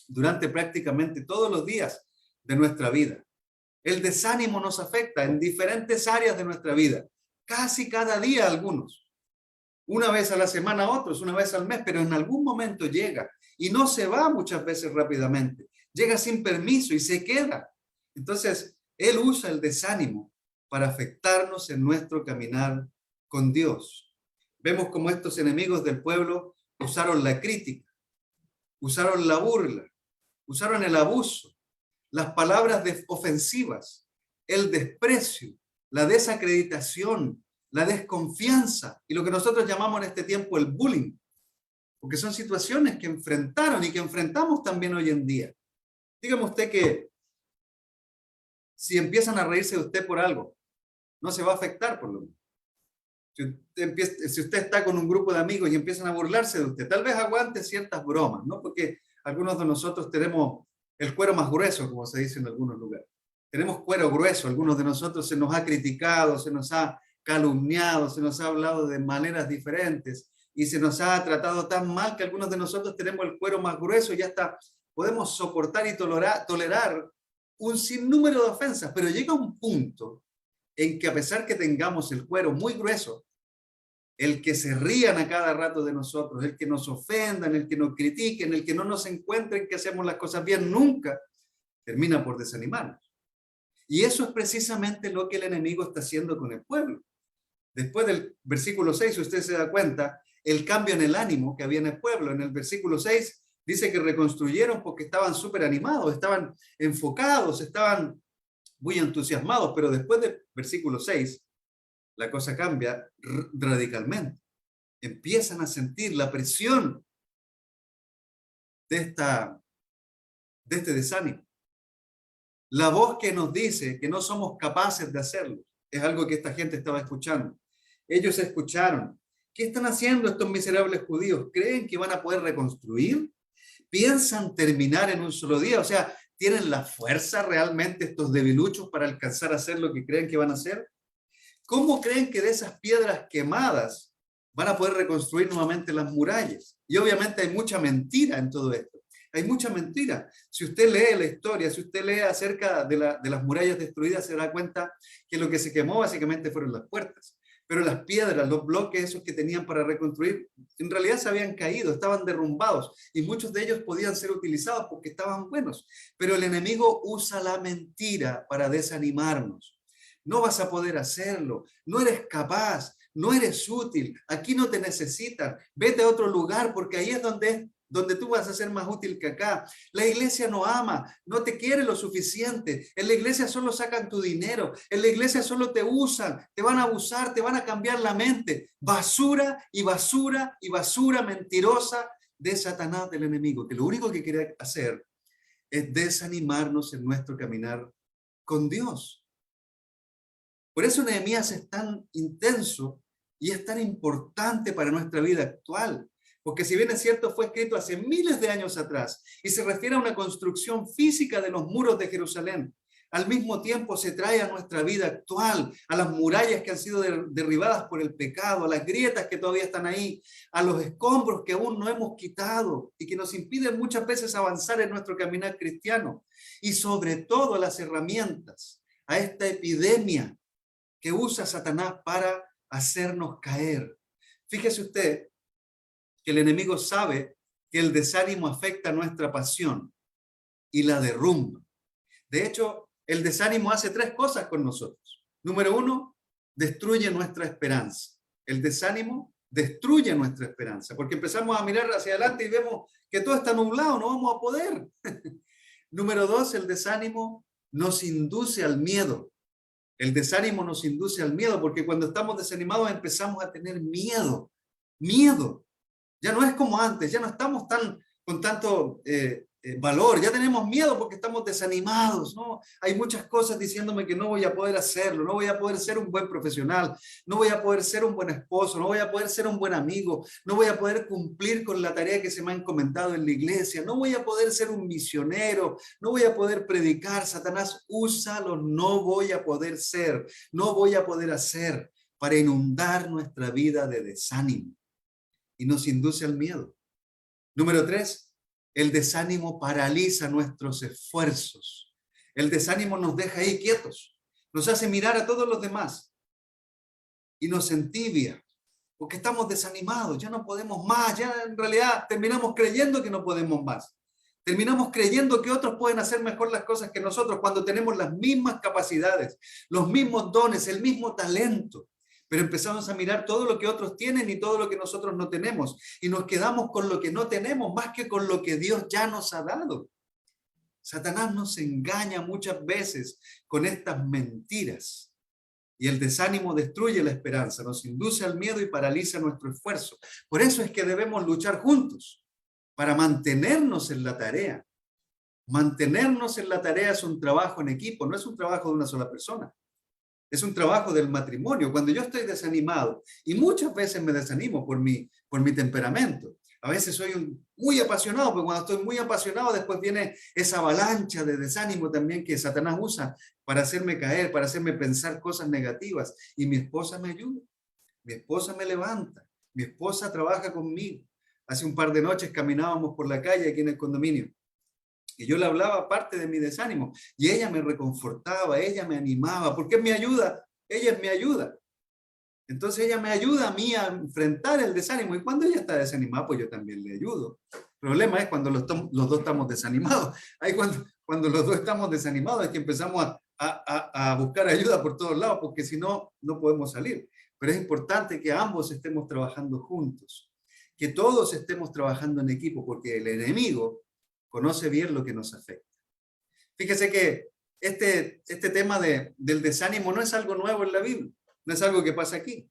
Speaker 1: durante prácticamente todos los días de nuestra vida. El desánimo nos afecta en diferentes áreas de nuestra vida. casi cada día algunos. Una vez a la semana otros, una vez al mes, pero en algún momento llega y no se va muchas veces rápidamente. Llega sin permiso y se queda. Entonces, él usa el desánimo para afectarnos en nuestro caminar con Dios. Vemos cómo estos enemigos del pueblo usaron la crítica, usaron la burla, usaron el abuso, las palabras ofensivas, el desprecio, la desacreditación, la desconfianza y lo que nosotros llamamos en este tiempo el bullying, porque son situaciones que enfrentaron y que enfrentamos también hoy en día. Dígame usted que si empiezan a reírse de usted por algo, no se va a afectar por lo menos. Si usted está con un grupo de amigos y empiezan a burlarse de usted, tal vez aguante ciertas bromas, ¿no? Porque algunos de nosotros tenemos el cuero más grueso, como se dice en algunos lugares. Tenemos cuero grueso, algunos de nosotros se nos ha criticado, se nos ha calumniado, se nos ha hablado de maneras diferentes y se nos ha tratado tan mal que algunos de nosotros tenemos el cuero más grueso y hasta podemos soportar y tolerar un sinnúmero de ofensas, pero llega un punto en que a pesar que tengamos el cuero muy grueso, el que se rían a cada rato de nosotros, el que nos ofendan, el que nos critiquen, el que no nos encuentren que hacemos las cosas bien, nunca termina por desanimarnos. Y eso es precisamente lo que el enemigo está haciendo con el pueblo. Después del versículo 6, usted se da cuenta, el cambio en el ánimo que había en el pueblo. En el versículo 6 dice que reconstruyeron porque estaban súper animados, estaban enfocados, estaban muy entusiasmados, pero después del versículo 6, la cosa cambia radicalmente. Empiezan a sentir la presión de este desánimo. La voz que nos dice que no somos capaces de hacerlo es algo que esta gente estaba escuchando. Ellos escucharon. ¿Qué están haciendo estos miserables judíos? ¿Creen que van a poder reconstruir? ¿Piensan terminar en un solo día? O sea, ¿tienen la fuerza realmente estos debiluchos para alcanzar a hacer lo que creen que van a hacer? ¿Cómo creen que de esas piedras quemadas van a poder reconstruir nuevamente las murallas? Y obviamente hay mucha mentira en todo esto. Hay mucha mentira. Si usted lee la historia, si usted lee acerca de las murallas destruidas, se da cuenta que lo que se quemó básicamente fueron las puertas. Pero las piedras, los bloques esos que tenían para reconstruir, en realidad se habían caído, estaban derrumbados y muchos de ellos podían ser utilizados porque estaban buenos. Pero el enemigo usa la mentira para desanimarnos. No vas a poder hacerlo, no eres capaz, no eres útil, aquí no te necesitan, vete a otro lugar porque ahí es donde tú vas a ser más útil que acá. La iglesia no ama, no te quiere lo suficiente. En la iglesia solo sacan tu dinero, en la iglesia solo te usan, te van a abusar, te van a cambiar la mente. Basura y basura y basura mentirosa de Satanás, del enemigo, que lo único que quiere hacer es desanimarnos en nuestro caminar con Dios. Por eso Nehemías es tan intenso y es tan importante para nuestra vida actual. Porque si bien es cierto, fue escrito hace miles de años atrás y se refiere a una construcción física de los muros de Jerusalén, al mismo tiempo se trae a nuestra vida actual, a las murallas que han sido derribadas por el pecado, a las grietas que todavía están ahí, a los escombros que aún no hemos quitado y que nos impiden muchas veces avanzar en nuestro caminar cristiano, y sobre todo a las herramientas, a esta epidemia que usa Satanás para hacernos caer. Fíjese usted que el enemigo sabe que el desánimo afecta nuestra pasión y la derrumba. De hecho, el desánimo hace tres cosas con nosotros. Número uno, destruye nuestra esperanza. El desánimo destruye nuestra esperanza, porque empezamos a mirar hacia adelante y vemos que todo está nublado, no vamos a poder. Número dos, el desánimo nos induce al miedo. El desánimo nos induce al miedo, porque cuando estamos desanimados empezamos a tener miedo. Miedo. Ya no es como antes, ya no estamos con tanto valor, ya tenemos miedo porque estamos desanimados, ¿no? Hay muchas cosas diciéndome que no voy a poder hacerlo, no voy a poder ser un buen profesional, no voy a poder ser un buen esposo, no voy a poder ser un buen amigo, no voy a poder cumplir con la tarea que se me ha encomendado en la iglesia, no voy a poder ser un misionero, no voy a poder predicar. Satanás, úsalo, no voy a poder ser, no voy a poder hacer, para inundar nuestra vida de desánimo y nos induce al miedo. Número tres, el desánimo paraliza nuestros esfuerzos. El desánimo nos deja ahí quietos, nos hace mirar a todos los demás y nos entibia, porque estamos desanimados, ya no podemos más, ya en realidad terminamos creyendo que no podemos más. Terminamos creyendo que otros pueden hacer mejor las cosas que nosotros cuando tenemos las mismas capacidades, los mismos dones, el mismo talento. Pero empezamos a mirar todo lo que otros tienen y todo lo que nosotros no tenemos. Y nos quedamos con lo que no tenemos más que con lo que Dios ya nos ha dado. Satanás nos engaña muchas veces con estas mentiras. Y el desánimo destruye la esperanza, nos induce al miedo y paraliza nuestro esfuerzo. Por eso es que debemos luchar juntos para mantenernos en la tarea. Mantenernos en la tarea es un trabajo en equipo, no es un trabajo de una sola persona. Es un trabajo del matrimonio. Cuando yo estoy desanimado, y muchas veces me desanimo por mi temperamento, a veces soy muy apasionado, porque cuando estoy muy apasionado después viene esa avalancha de desánimo también que Satanás usa para hacerme caer, para hacerme pensar cosas negativas. Y mi esposa me ayuda, mi esposa me levanta, mi esposa trabaja conmigo. Hace un par de noches caminábamos por la calle aquí en el condominio y yo le hablaba parte de mi desánimo y ella me reconfortaba, ella me animaba, porque es mi ayuda, ella es mi ayuda. Entonces ella me ayuda a mí a enfrentar el desánimo y cuando ella está desanimada, pues yo también le ayudo. El problema es cuando los dos estamos desanimados. Ahí cuando los dos estamos desanimados es que empezamos a buscar ayuda por todos lados, porque si no, no podemos salir. Pero es importante que ambos estemos trabajando juntos, que todos estemos trabajando en equipo, porque el enemigo conoce bien lo que nos afecta. Fíjese que este tema del desánimo no es algo nuevo en la Biblia, no es algo que pasa aquí.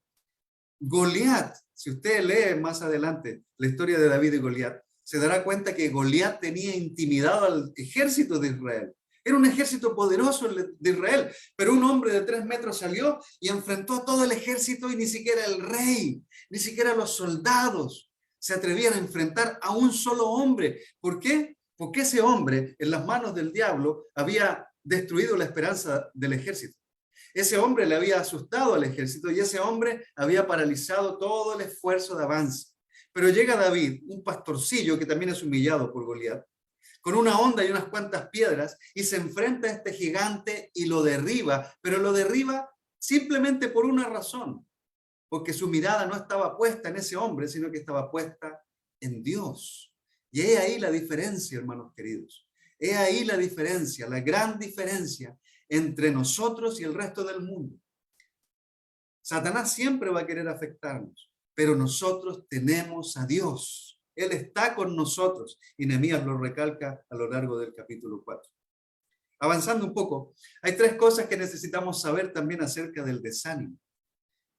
Speaker 1: Goliat, si usted lee más adelante la historia de David y Goliat, se dará cuenta que Goliat tenía intimidado al ejército de Israel. Era un ejército poderoso de Israel, pero un hombre de 3 metros salió y enfrentó a todo el ejército y ni siquiera el rey, ni siquiera los soldados se atrevían a enfrentar a un solo hombre. ¿Por qué? Porque ese hombre, en las manos del diablo, había destruido la esperanza del ejército. Ese hombre le había asustado al ejército y ese hombre había paralizado todo el esfuerzo de avance. Pero llega David, un pastorcillo que también es humillado por Goliat, con una honda y unas cuantas piedras, y se enfrenta a este gigante y lo derriba, pero lo derriba simplemente por una razón, porque su mirada no estaba puesta en ese hombre, sino que estaba puesta en Dios. Y he ahí la diferencia, hermanos queridos. He ahí la diferencia, la gran diferencia entre nosotros y el resto del mundo. Satanás siempre va a querer afectarnos, pero nosotros tenemos a Dios. Él está con nosotros y Nehemías lo recalca a lo largo del capítulo 4. Avanzando un poco, hay 3 cosas que necesitamos saber también acerca del desánimo.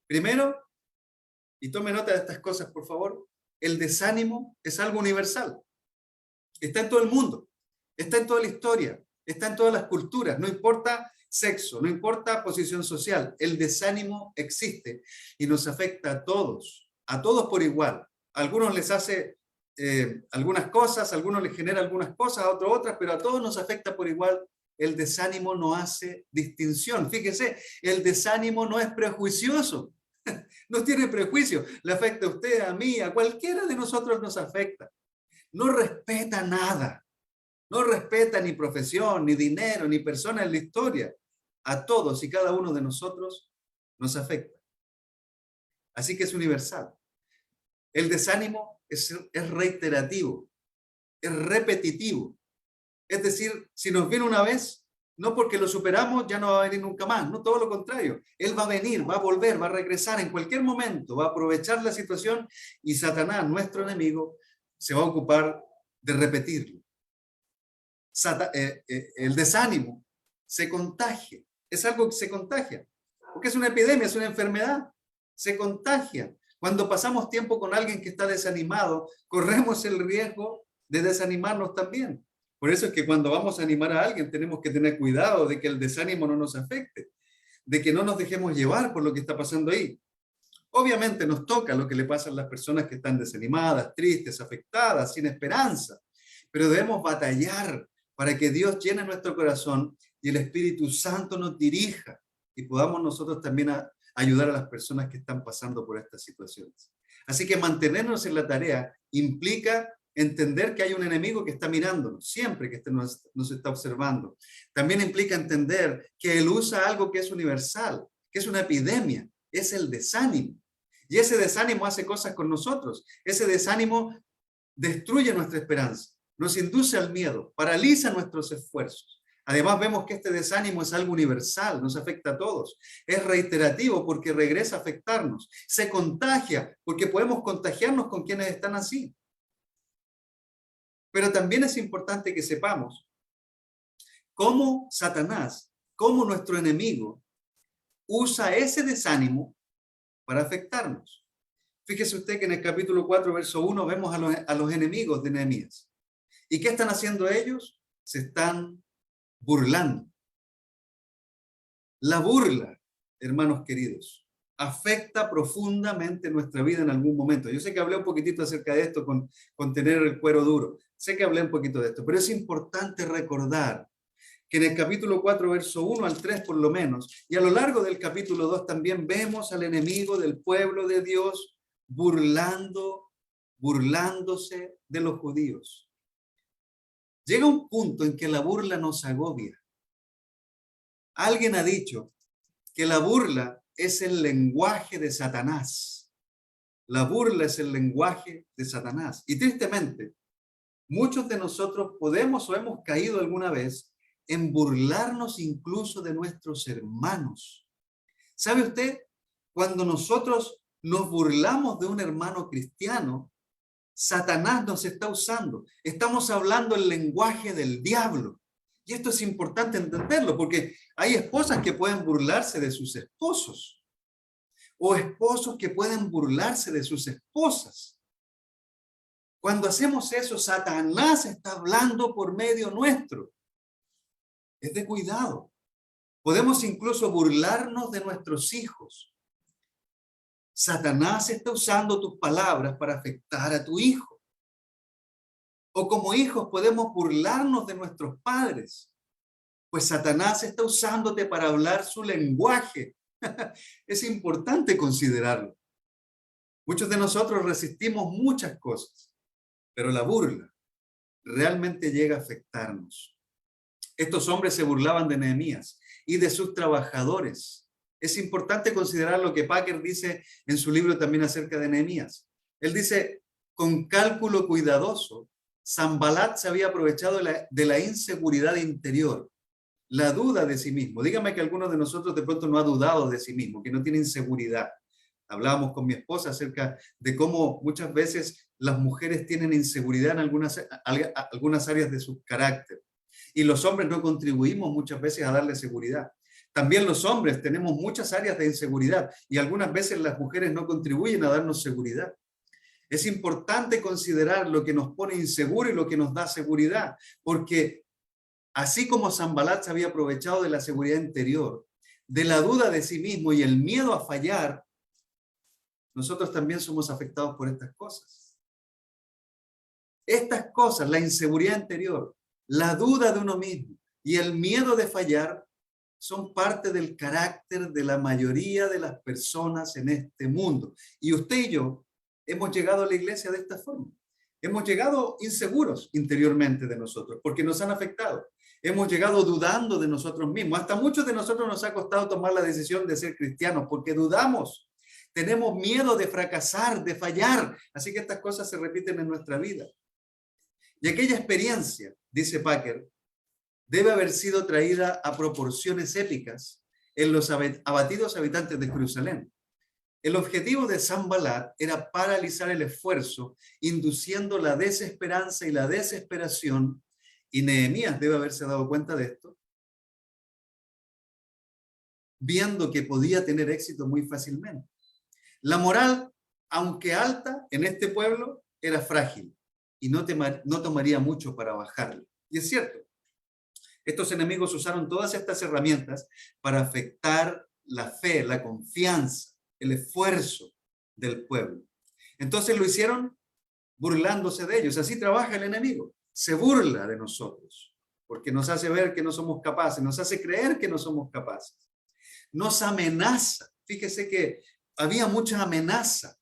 Speaker 1: Primero, y tome nota de estas cosas, por favor, el desánimo es algo universal. Está en todo el mundo, está en toda la historia, está en todas las culturas, no importa sexo, no importa posición social, el desánimo existe y nos afecta a todos por igual. A algunos les hace algunas cosas, a algunos les genera algunas cosas, a otros otras, pero a todos nos afecta por igual. El desánimo no hace distinción. Fíjese, el desánimo no es prejuicioso, no tiene prejuicio, le afecta a usted, a mí, a cualquiera de nosotros nos afecta. No respeta nada, no respeta ni profesión, ni dinero, ni persona en la historia. A todos y cada uno de nosotros nos afecta. Así que es universal. El desánimo es reiterativo, es repetitivo. Es decir, si nos viene una vez, no porque lo superamos ya no va a venir nunca más, no, todo lo contrario. Él va a venir, va a volver, va a regresar en cualquier momento, va a aprovechar la situación y Satanás, nuestro enemigo, se va a ocupar de repetirlo. El desánimo se contagia, es algo que se contagia, porque es una epidemia, es una enfermedad, se contagia. Cuando pasamos tiempo con alguien que está desanimado, corremos el riesgo de desanimarnos también. Por eso es que cuando vamos a animar a alguien tenemos que tener cuidado de que el desánimo no nos afecte, de que no nos dejemos llevar por lo que está pasando ahí. Obviamente nos toca lo que le pasa a las personas que están desanimadas, tristes, afectadas, sin esperanza, pero debemos batallar para que Dios llene nuestro corazón y el Espíritu Santo nos dirija y podamos nosotros también ayudar a las personas que están pasando por estas situaciones. Así que mantenernos en la tarea implica entender que hay un enemigo que está mirándonos, siempre que nos está observando. También implica entender que él usa algo que es universal, que es una epidemia, es el desánimo. Y ese desánimo hace cosas con nosotros. Ese desánimo destruye nuestra esperanza, nos induce al miedo, paraliza nuestros esfuerzos. Además, vemos que este desánimo es algo universal, nos afecta a todos. Es reiterativo porque regresa a afectarnos. Se contagia porque podemos contagiarnos con quienes están así. Pero también es importante que sepamos cómo Satanás, cómo nuestro enemigo, usa ese desánimo para afectarnos. Fíjese usted que en el capítulo 4, verso 1, vemos a los enemigos de Nehemías. ¿Y qué están haciendo ellos? Se están burlando. La burla, hermanos queridos, afecta profundamente nuestra vida en algún momento. Yo sé que hablé un poquitito acerca de esto con tener el cuero duro. Sé que hablé un poquito de esto, pero es importante recordar que en el capítulo 4, verso 1 al 3 por lo menos, y a lo largo del capítulo 2 también vemos al enemigo del pueblo de Dios burlándose de los judíos. Llega un punto en que la burla nos agobia. Alguien ha dicho que la burla es el lenguaje de Satanás. La burla es el lenguaje de Satanás. Y tristemente, muchos de nosotros podemos o hemos caído alguna vez en burlarnos incluso de nuestros hermanos. ¿Sabe usted? Cuando nosotros nos burlamos de un hermano cristiano, Satanás nos está usando. Estamos hablando el lenguaje del diablo. Y esto es importante entenderlo, porque hay esposas que pueden burlarse de sus esposos, o esposos que pueden burlarse de sus esposas. Cuando hacemos eso, Satanás está hablando por medio nuestro. Es de cuidado. Podemos incluso burlarnos de nuestros hijos. Satanás está usando tus palabras para afectar a tu hijo. O como hijos podemos burlarnos de nuestros padres, pues Satanás está usándote para hablar su lenguaje. Es importante considerarlo. Muchos de nosotros resistimos muchas cosas, pero la burla realmente llega a afectarnos. Estos hombres se burlaban de Nehemías y de sus trabajadores. Es importante considerar lo que Packer dice en su libro también acerca de Nehemías. Él dice, con cálculo cuidadoso, Sanbalat se había aprovechado de la inseguridad interior, la duda de sí mismo. Dígame que alguno de nosotros de pronto no ha dudado de sí mismo, que no tiene inseguridad. Hablábamos con mi esposa acerca de cómo muchas veces las mujeres tienen inseguridad en algunas áreas de su carácter. Y los hombres no contribuimos muchas veces a darle seguridad. También los hombres tenemos muchas áreas de inseguridad y algunas veces las mujeres no contribuyen a darnos seguridad. Es importante considerar lo que nos pone inseguro y lo que nos da seguridad, porque así como Sanbalat se había aprovechado de la seguridad interior, de la duda de sí mismo y el miedo a fallar, nosotros también somos afectados por estas cosas. Estas cosas, la inseguridad interior, la duda de uno mismo y el miedo de fallar, son parte del carácter de la mayoría de las personas en este mundo. Y usted y yo hemos llegado a la iglesia de esta forma. Hemos llegado inseguros interiormente de nosotros porque nos han afectado. Hemos llegado dudando de nosotros mismos. Hasta muchos de nosotros nos ha costado tomar la decisión de ser cristianos porque dudamos. Tenemos miedo de fracasar, de fallar. Así que estas cosas se repiten en nuestra vida. Y aquella experiencia, dice Packer, debe haber sido traída a proporciones épicas en los abatidos habitantes de Jerusalén. El objetivo de Sanbalat era paralizar el esfuerzo, induciendo la desesperanza y la desesperación, y Nehemías debe haberse dado cuenta de esto, viendo que podía tener éxito muy fácilmente. La moral, aunque alta, en este pueblo era frágil y no tomaría mucho para bajarla. Y es cierto, estos enemigos usaron todas estas herramientas para afectar la fe, la confianza, el esfuerzo del pueblo. Entonces lo hicieron burlándose de ellos. Así trabaja el enemigo. Se burla de nosotros porque nos hace ver que no somos capaces, nos hace creer que no somos capaces. Nos amenaza. Fíjese que había mucha amenaza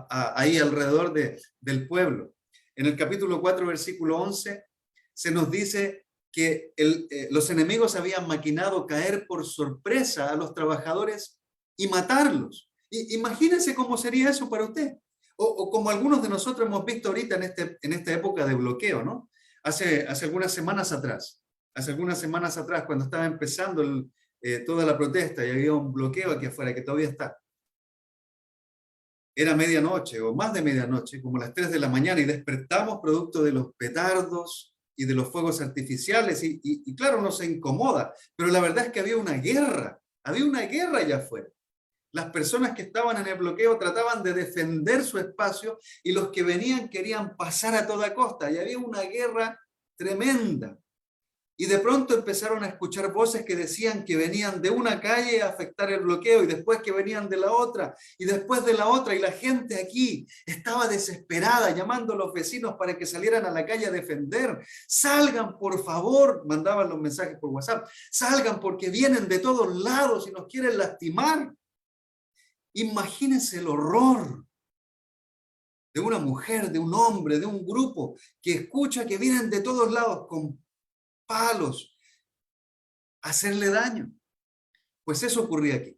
Speaker 1: ahí alrededor del pueblo. En el capítulo 4, versículo 11, se nos dice que los enemigos habían maquinado caer por sorpresa a los trabajadores y matarlos. Imagínense cómo sería eso para usted. O como algunos de nosotros hemos visto ahorita en esta época de bloqueo, ¿no? Hace algunas semanas atrás, cuando estaba empezando toda la protesta y había un bloqueo aquí afuera que todavía está. Era medianoche o más de medianoche, como las 3 de la mañana, y despertamos producto de los petardos y de los fuegos artificiales, y claro, nos incomoda, pero la verdad es que había una guerra allá afuera. Las personas que estaban en el bloqueo trataban de defender su espacio y los que venían querían pasar a toda costa, y había una guerra tremenda. Y de pronto empezaron a escuchar voces que decían que venían de una calle a afectar el bloqueo y después que venían de la otra y después de la otra. Y la gente aquí estaba desesperada llamando a los vecinos para que salieran a la calle a defender. Salgan, por favor, mandaban los mensajes por WhatsApp. Salgan porque vienen de todos lados y nos quieren lastimar. Imagínense el horror de una mujer, de un hombre, de un grupo que escucha que vienen de todos lados con palos, hacerle daño. Pues eso ocurría aquí.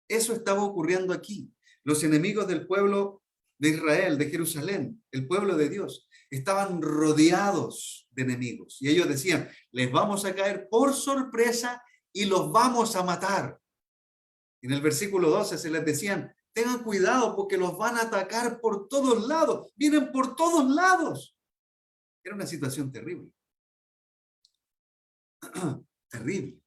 Speaker 1: Eso estaba ocurriendo aquí. Los enemigos del pueblo de Israel, de Jerusalén, el pueblo de Dios, estaban rodeados de enemigos. Y ellos decían, les vamos a caer por sorpresa y los vamos a matar. En el versículo 12 se les decían, tengan cuidado porque los van a atacar por todos lados. Vienen por todos lados. Era una situación terrible. Terrible.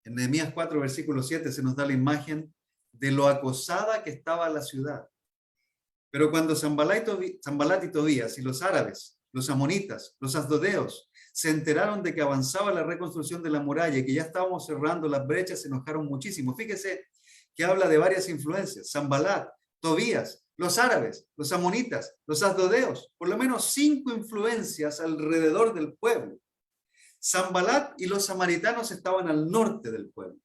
Speaker 1: En Nehemías 4, versículo 7 se nos da la imagen de lo acosada que estaba la ciudad. Pero cuando Sanbalat y Tobías y los árabes, los amonitas, los asdodeos, se enteraron de que avanzaba la reconstrucción de la muralla y que ya estábamos cerrando las brechas, se enojaron muchísimo. Fíjese que habla de varias influencias. Sanbalat, Tobías, los árabes, los amonitas, los asdodeos, por lo menos 5 influencias alrededor del pueblo. Sanbalat y los samaritanos estaban al norte del pueblo.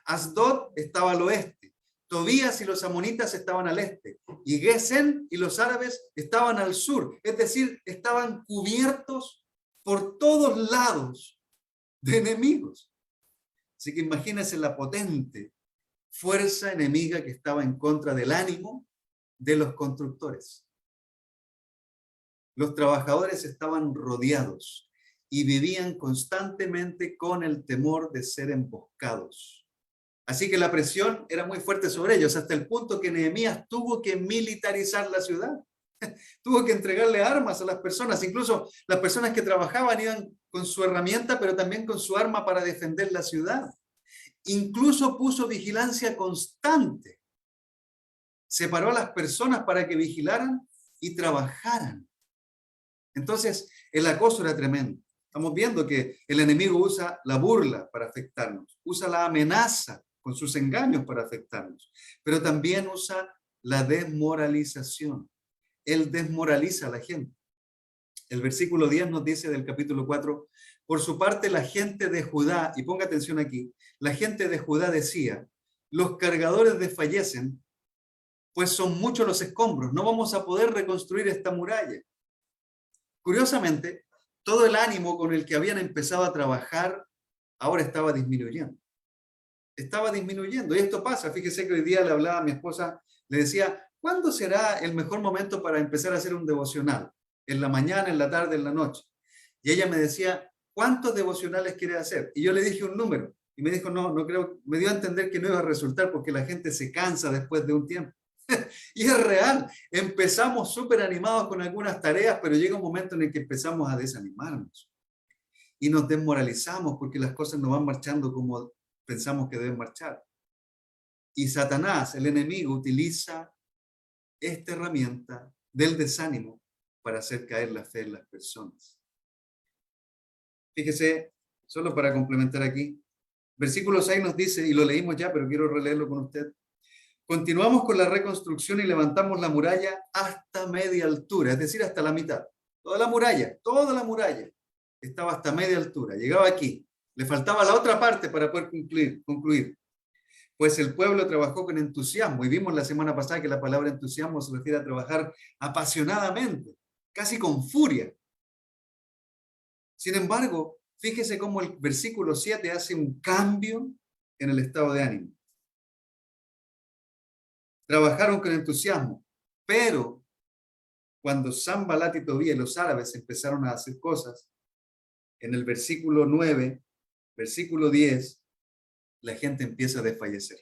Speaker 1: Asdod estaba al oeste. Tobías y los amonitas estaban al este. Y Gesem y los árabes estaban al sur. Es decir, estaban cubiertos por todos lados de enemigos. Así que imagínense la potente fuerza enemiga que estaba en contra del ánimo de los constructores. Los trabajadores estaban rodeados y vivían constantemente con el temor de ser emboscados. Así que la presión era muy fuerte sobre ellos, hasta el punto que Nehemías tuvo que militarizar la ciudad. Tuvo que entregarle armas a las personas, incluso las personas que trabajaban iban con su herramienta, pero también con su arma para defender la ciudad. Incluso puso vigilancia constante. Separó a las personas para que vigilaran y trabajaran. Entonces, el acoso era tremendo. Estamos viendo que el enemigo usa la burla para afectarnos, usa la amenaza con sus engaños para afectarnos, pero también usa la desmoralización. Él desmoraliza a la gente. El versículo 10 nos dice del capítulo 4, por su parte la gente de Judá, y ponga atención aquí, la gente de Judá decía, los cargadores desfallecen, pues son muchos los escombros, no vamos a poder reconstruir esta muralla. Curiosamente, todo el ánimo con el que habían empezado a trabajar ahora estaba disminuyendo. Estaba disminuyendo. Y esto pasa. Fíjese que hoy día le hablaba a mi esposa, le decía, ¿cuándo será el mejor momento para empezar a hacer un devocional? ¿En la mañana, en la tarde, en la noche? Y ella me decía, ¿cuántos devocionales quiere hacer? Y yo le dije un número. Y me dijo, no creo, me dio a entender que no iba a resultar porque la gente se cansa después de un tiempo. Y es real, empezamos súper animados con algunas tareas, pero llega un momento en el que empezamos a desanimarnos y nos desmoralizamos porque las cosas no van marchando como pensamos que deben marchar. Y Satanás, el enemigo, utiliza esta herramienta del desánimo para hacer caer la fe en las personas. Fíjese, solo para complementar aquí, versículo 6 nos dice, y lo leímos ya, pero quiero releerlo con usted. Continuamos con la reconstrucción y levantamos la muralla hasta media altura, es decir, hasta la mitad. Toda la muralla estaba hasta media altura, llegaba aquí. Le faltaba la otra parte para poder concluir. Pues el pueblo trabajó con entusiasmo, y vimos la semana pasada que la palabra entusiasmo se refiere a trabajar apasionadamente, casi con furia. Sin embargo, fíjese cómo el versículo 7 hace un cambio en el estado de ánimo. trabajaron con entusiasmo, pero cuando Sanbalat y Tobía y los árabes empezaron a hacer cosas, en el versículo 9, versículo 10, la gente empieza a desfallecer.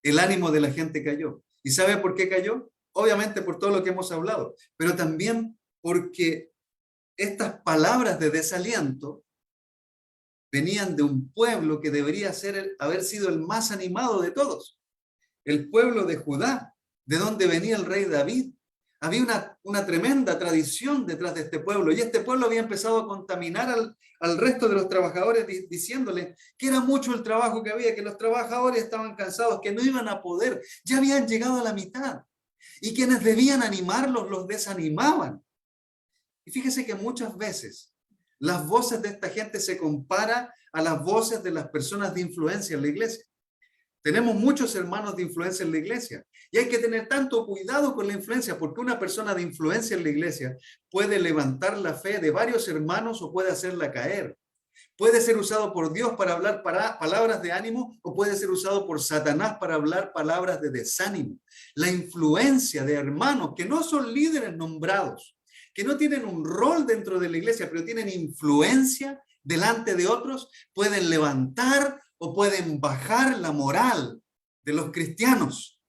Speaker 1: El ánimo de la gente cayó. ¿Y sabe por qué cayó? Obviamente por todo lo que hemos hablado, pero también porque estas palabras de desaliento venían de un pueblo que debería haber sido el más animado de todos, el pueblo de Judá, de donde venía el rey David. Había una tremenda tradición detrás de este pueblo, y este pueblo había empezado a contaminar al resto de los trabajadores diciéndole que era mucho el trabajo que había, que los trabajadores estaban cansados, que no iban a poder, ya habían llegado a la mitad, y quienes debían animarlos los desanimaban. Y fíjese que muchas veces las voces de esta gente se comparan a las voces de las personas de influencia en la iglesia. Tenemos muchos hermanos de influencia en la iglesia y hay que tener tanto cuidado con la influencia, porque una persona de influencia en la iglesia puede levantar la fe de varios hermanos o puede hacerla caer. Puede ser usado por Dios para hablar palabras de ánimo o puede ser usado por Satanás para hablar palabras de desánimo. La influencia de hermanos que no son líderes nombrados, que no tienen un rol dentro de la iglesia, pero tienen influencia delante de otros, pueden levantar o pueden bajar la moral de los cristianos.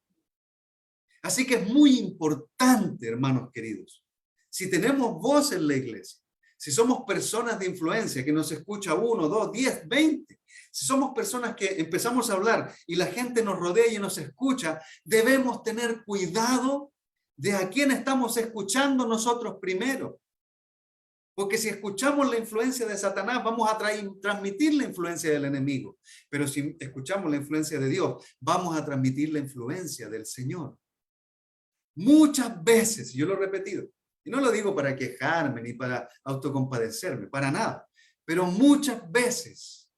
Speaker 1: Así que es muy importante, hermanos queridos, si tenemos voz en la iglesia, si somos personas de influencia que nos escucha 1, 2, 10, 20, si somos personas que empezamos a hablar y la gente nos rodea y nos escucha, debemos tener cuidado de a quién estamos escuchando nosotros primero. Porque si escuchamos la influencia de Satanás, vamos a transmitir la influencia del enemigo. Pero si escuchamos la influencia de Dios, vamos a transmitir la influencia del Señor. Muchas veces, yo lo he repetido, y no lo digo para quejarme ni para autocompadecerme, para nada, pero muchas veces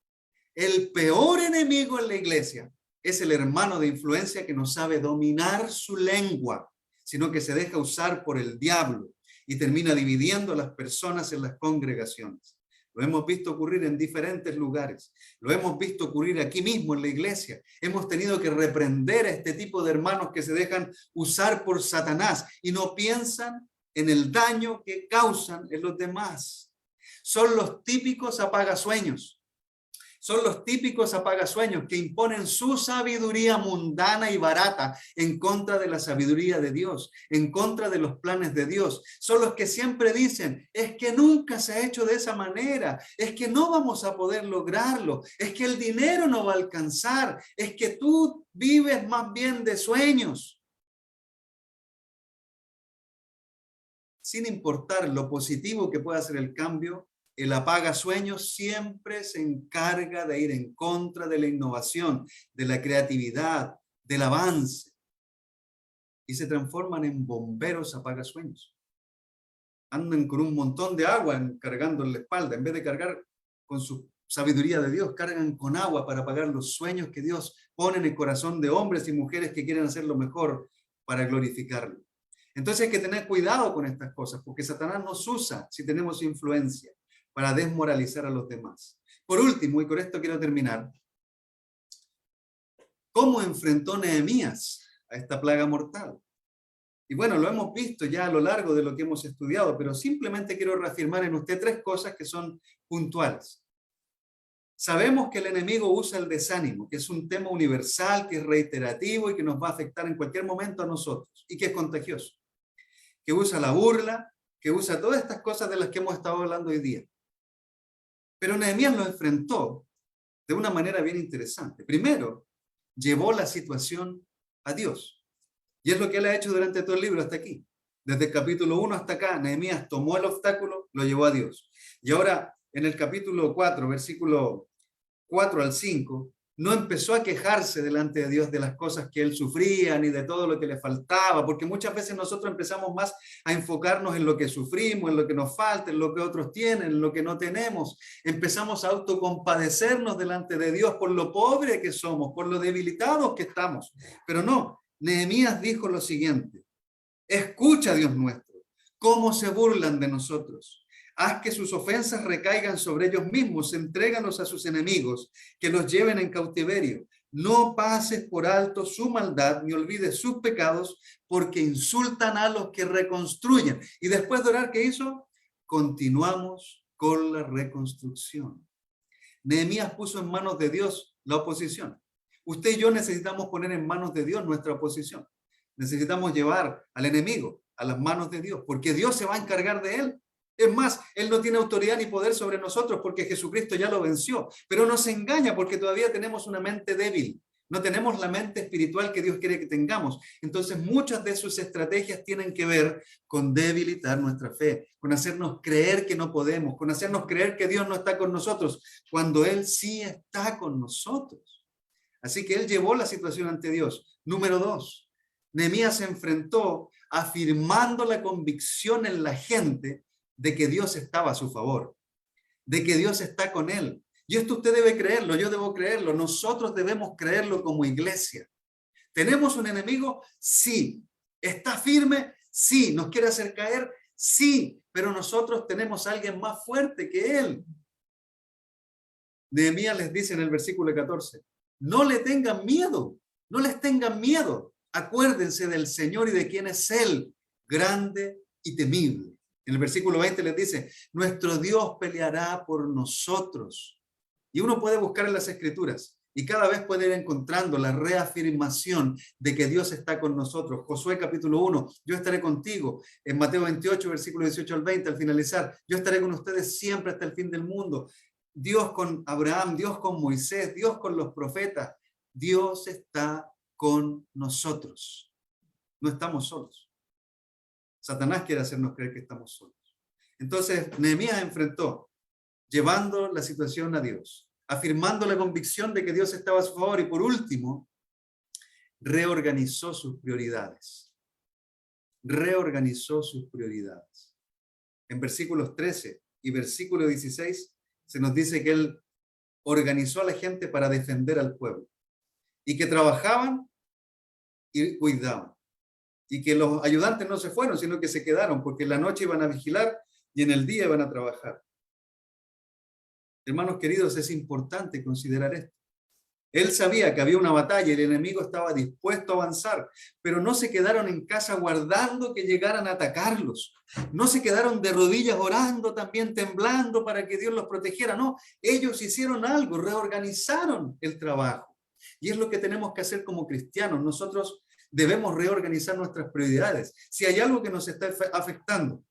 Speaker 1: el peor enemigo en la iglesia es el hermano de influencia que no sabe dominar su lengua, sino que se deja usar por el diablo y termina dividiendo a las personas en las congregaciones. Lo hemos visto ocurrir en diferentes lugares. Lo hemos visto ocurrir aquí mismo en la iglesia. Hemos tenido que reprender a este tipo de hermanos que se dejan usar por Satanás y no piensan en el daño que causan en los demás. Son los típicos apagasueños. Son los típicos apagasueños que imponen su sabiduría mundana y barata en contra de la sabiduría de Dios, en contra de los planes de Dios. Son los que siempre dicen, es que nunca se ha hecho de esa manera, es que no vamos a poder lograrlo, es que el dinero no va a alcanzar, es que tú vives más bien de sueños. Sin importar lo positivo que pueda ser el cambio, el apagasueños siempre se encarga de ir en contra de la innovación, de la creatividad, del avance. Y se transforman en bomberos apagasueños. Andan con un montón de agua cargando en la espalda. En vez de cargar con su sabiduría de Dios, cargan con agua para apagar los sueños que Dios pone en el corazón de hombres y mujeres que quieren hacer lo mejor para glorificarlo. Entonces hay que tener cuidado con estas cosas, porque Satanás nos usa si tenemos influencia para desmoralizar a los demás. Por último, y con esto quiero terminar, ¿cómo enfrentó Nehemías a esta plaga mortal? Y bueno, lo hemos visto ya a lo largo de lo que hemos estudiado, pero simplemente quiero reafirmar en usted 3 cosas que son puntuales. Sabemos que el enemigo usa el desánimo, que es un tema universal, que es reiterativo y que nos va a afectar en cualquier momento a nosotros, y que es contagioso. Que usa la burla, que usa todas estas cosas de las que hemos estado hablando hoy día. Pero Nehemías lo enfrentó de una manera bien interesante. Primero, llevó la situación a Dios. Y es lo que él ha hecho durante todo el libro hasta aquí. Desde el capítulo 1 hasta acá, Nehemías tomó el obstáculo, lo llevó a Dios. Y ahora, en el capítulo 4, versículo 4 al 5, no empezó a quejarse delante de Dios de las cosas que él sufría ni de todo lo que le faltaba, porque muchas veces nosotros empezamos más a enfocarnos en lo que sufrimos, en lo que nos falta, en lo que otros tienen, en lo que no tenemos. Empezamos a autocompadecernos delante de Dios por lo pobre que somos, por lo debilitados que estamos. Pero no, Nehemías dijo lo siguiente: escucha, Dios nuestro, cómo se burlan de nosotros. Haz que sus ofensas recaigan sobre ellos mismos, entrégalos a sus enemigos, que los lleven en cautiverio. No pases por alto su maldad, ni olvides sus pecados, porque insultan a los que reconstruyen. Y después de orar, ¿qué hizo? Continuamos con la reconstrucción. Nehemías puso en manos de Dios la oposición. Usted y yo necesitamos poner en manos de Dios nuestra oposición. Necesitamos llevar al enemigo a las manos de Dios, porque Dios se va a encargar de él. Es más, Él no tiene autoridad ni poder sobre nosotros porque Jesucristo ya lo venció, pero nos engaña porque todavía tenemos una mente débil. No tenemos la mente espiritual que Dios quiere que tengamos. Entonces, muchas de sus estrategias tienen que ver con debilitar nuestra fe, con hacernos creer que no podemos, con hacernos creer que Dios no está con nosotros, cuando Él sí está con nosotros. Así que Él llevó la situación ante Dios. Número 2, Nehemías se enfrentó afirmando la convicción en la gente de que Dios estaba a su favor, de que Dios está con él. Y esto usted debe creerlo, yo debo creerlo, nosotros debemos creerlo como iglesia. ¿Tenemos un enemigo? Sí. ¿Está firme? Sí. ¿Nos quiere hacer caer? Sí. Pero nosotros tenemos a alguien más fuerte que él. Nehemías les dice en el versículo 14, no le tengan miedo, no les tengan miedo. Acuérdense del Señor y de quién es Él, grande y temible. En el versículo 20 les dice, nuestro Dios peleará por nosotros. Y uno puede buscar en las Escrituras y cada vez puede ir encontrando la reafirmación de que Dios está con nosotros. Josué capítulo 1, yo estaré contigo. En Mateo 28, versículo 18 al 20, al finalizar, yo estaré con ustedes siempre hasta el fin del mundo. Dios con Abraham, Dios con Moisés, Dios con los profetas. Dios está con nosotros. No estamos solos. Satanás quiere hacernos creer que estamos solos. Entonces, Nehemías enfrentó, llevando la situación a Dios, afirmando la convicción de que Dios estaba a su favor y por último, reorganizó sus prioridades. Reorganizó sus prioridades. En versículos 13 y versículo 16 se nos dice que él organizó a la gente para defender al pueblo y que trabajaban y cuidaban. Y que los ayudantes no se fueron, sino que se quedaron, porque en la noche iban a vigilar y en el día iban a trabajar. Hermanos queridos, es importante considerar esto. Él sabía que había una batalla y el enemigo estaba dispuesto a avanzar, pero no se quedaron en casa guardando que llegaran a atacarlos. No se quedaron de rodillas orando, también temblando para que Dios los protegiera. No, ellos hicieron algo, reorganizaron el trabajo. Y es lo que tenemos que hacer como cristianos. Nosotros debemos reorganizar nuestras prioridades. Si hay algo que nos está afectando,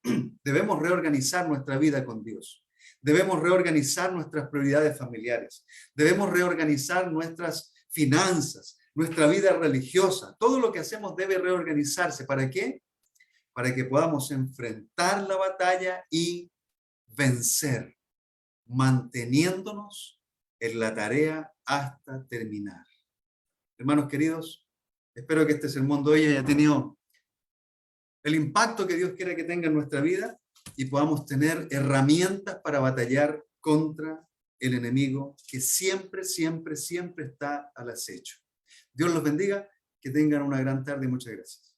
Speaker 1: debemos reorganizar nuestra vida con Dios. Debemos reorganizar nuestras prioridades familiares. Debemos reorganizar nuestras finanzas, nuestra vida religiosa. Todo lo que hacemos debe reorganizarse. ¿Para qué? Para que podamos enfrentar la batalla y vencer, manteniéndonos en la tarea hasta terminar. Hermanos queridos, espero que este sermón de hoy haya tenido el impacto que Dios quiere que tenga en nuestra vida y podamos tener herramientas para batallar contra el enemigo que siempre, siempre, siempre está al acecho. Dios los bendiga, que tengan una gran tarde y muchas gracias.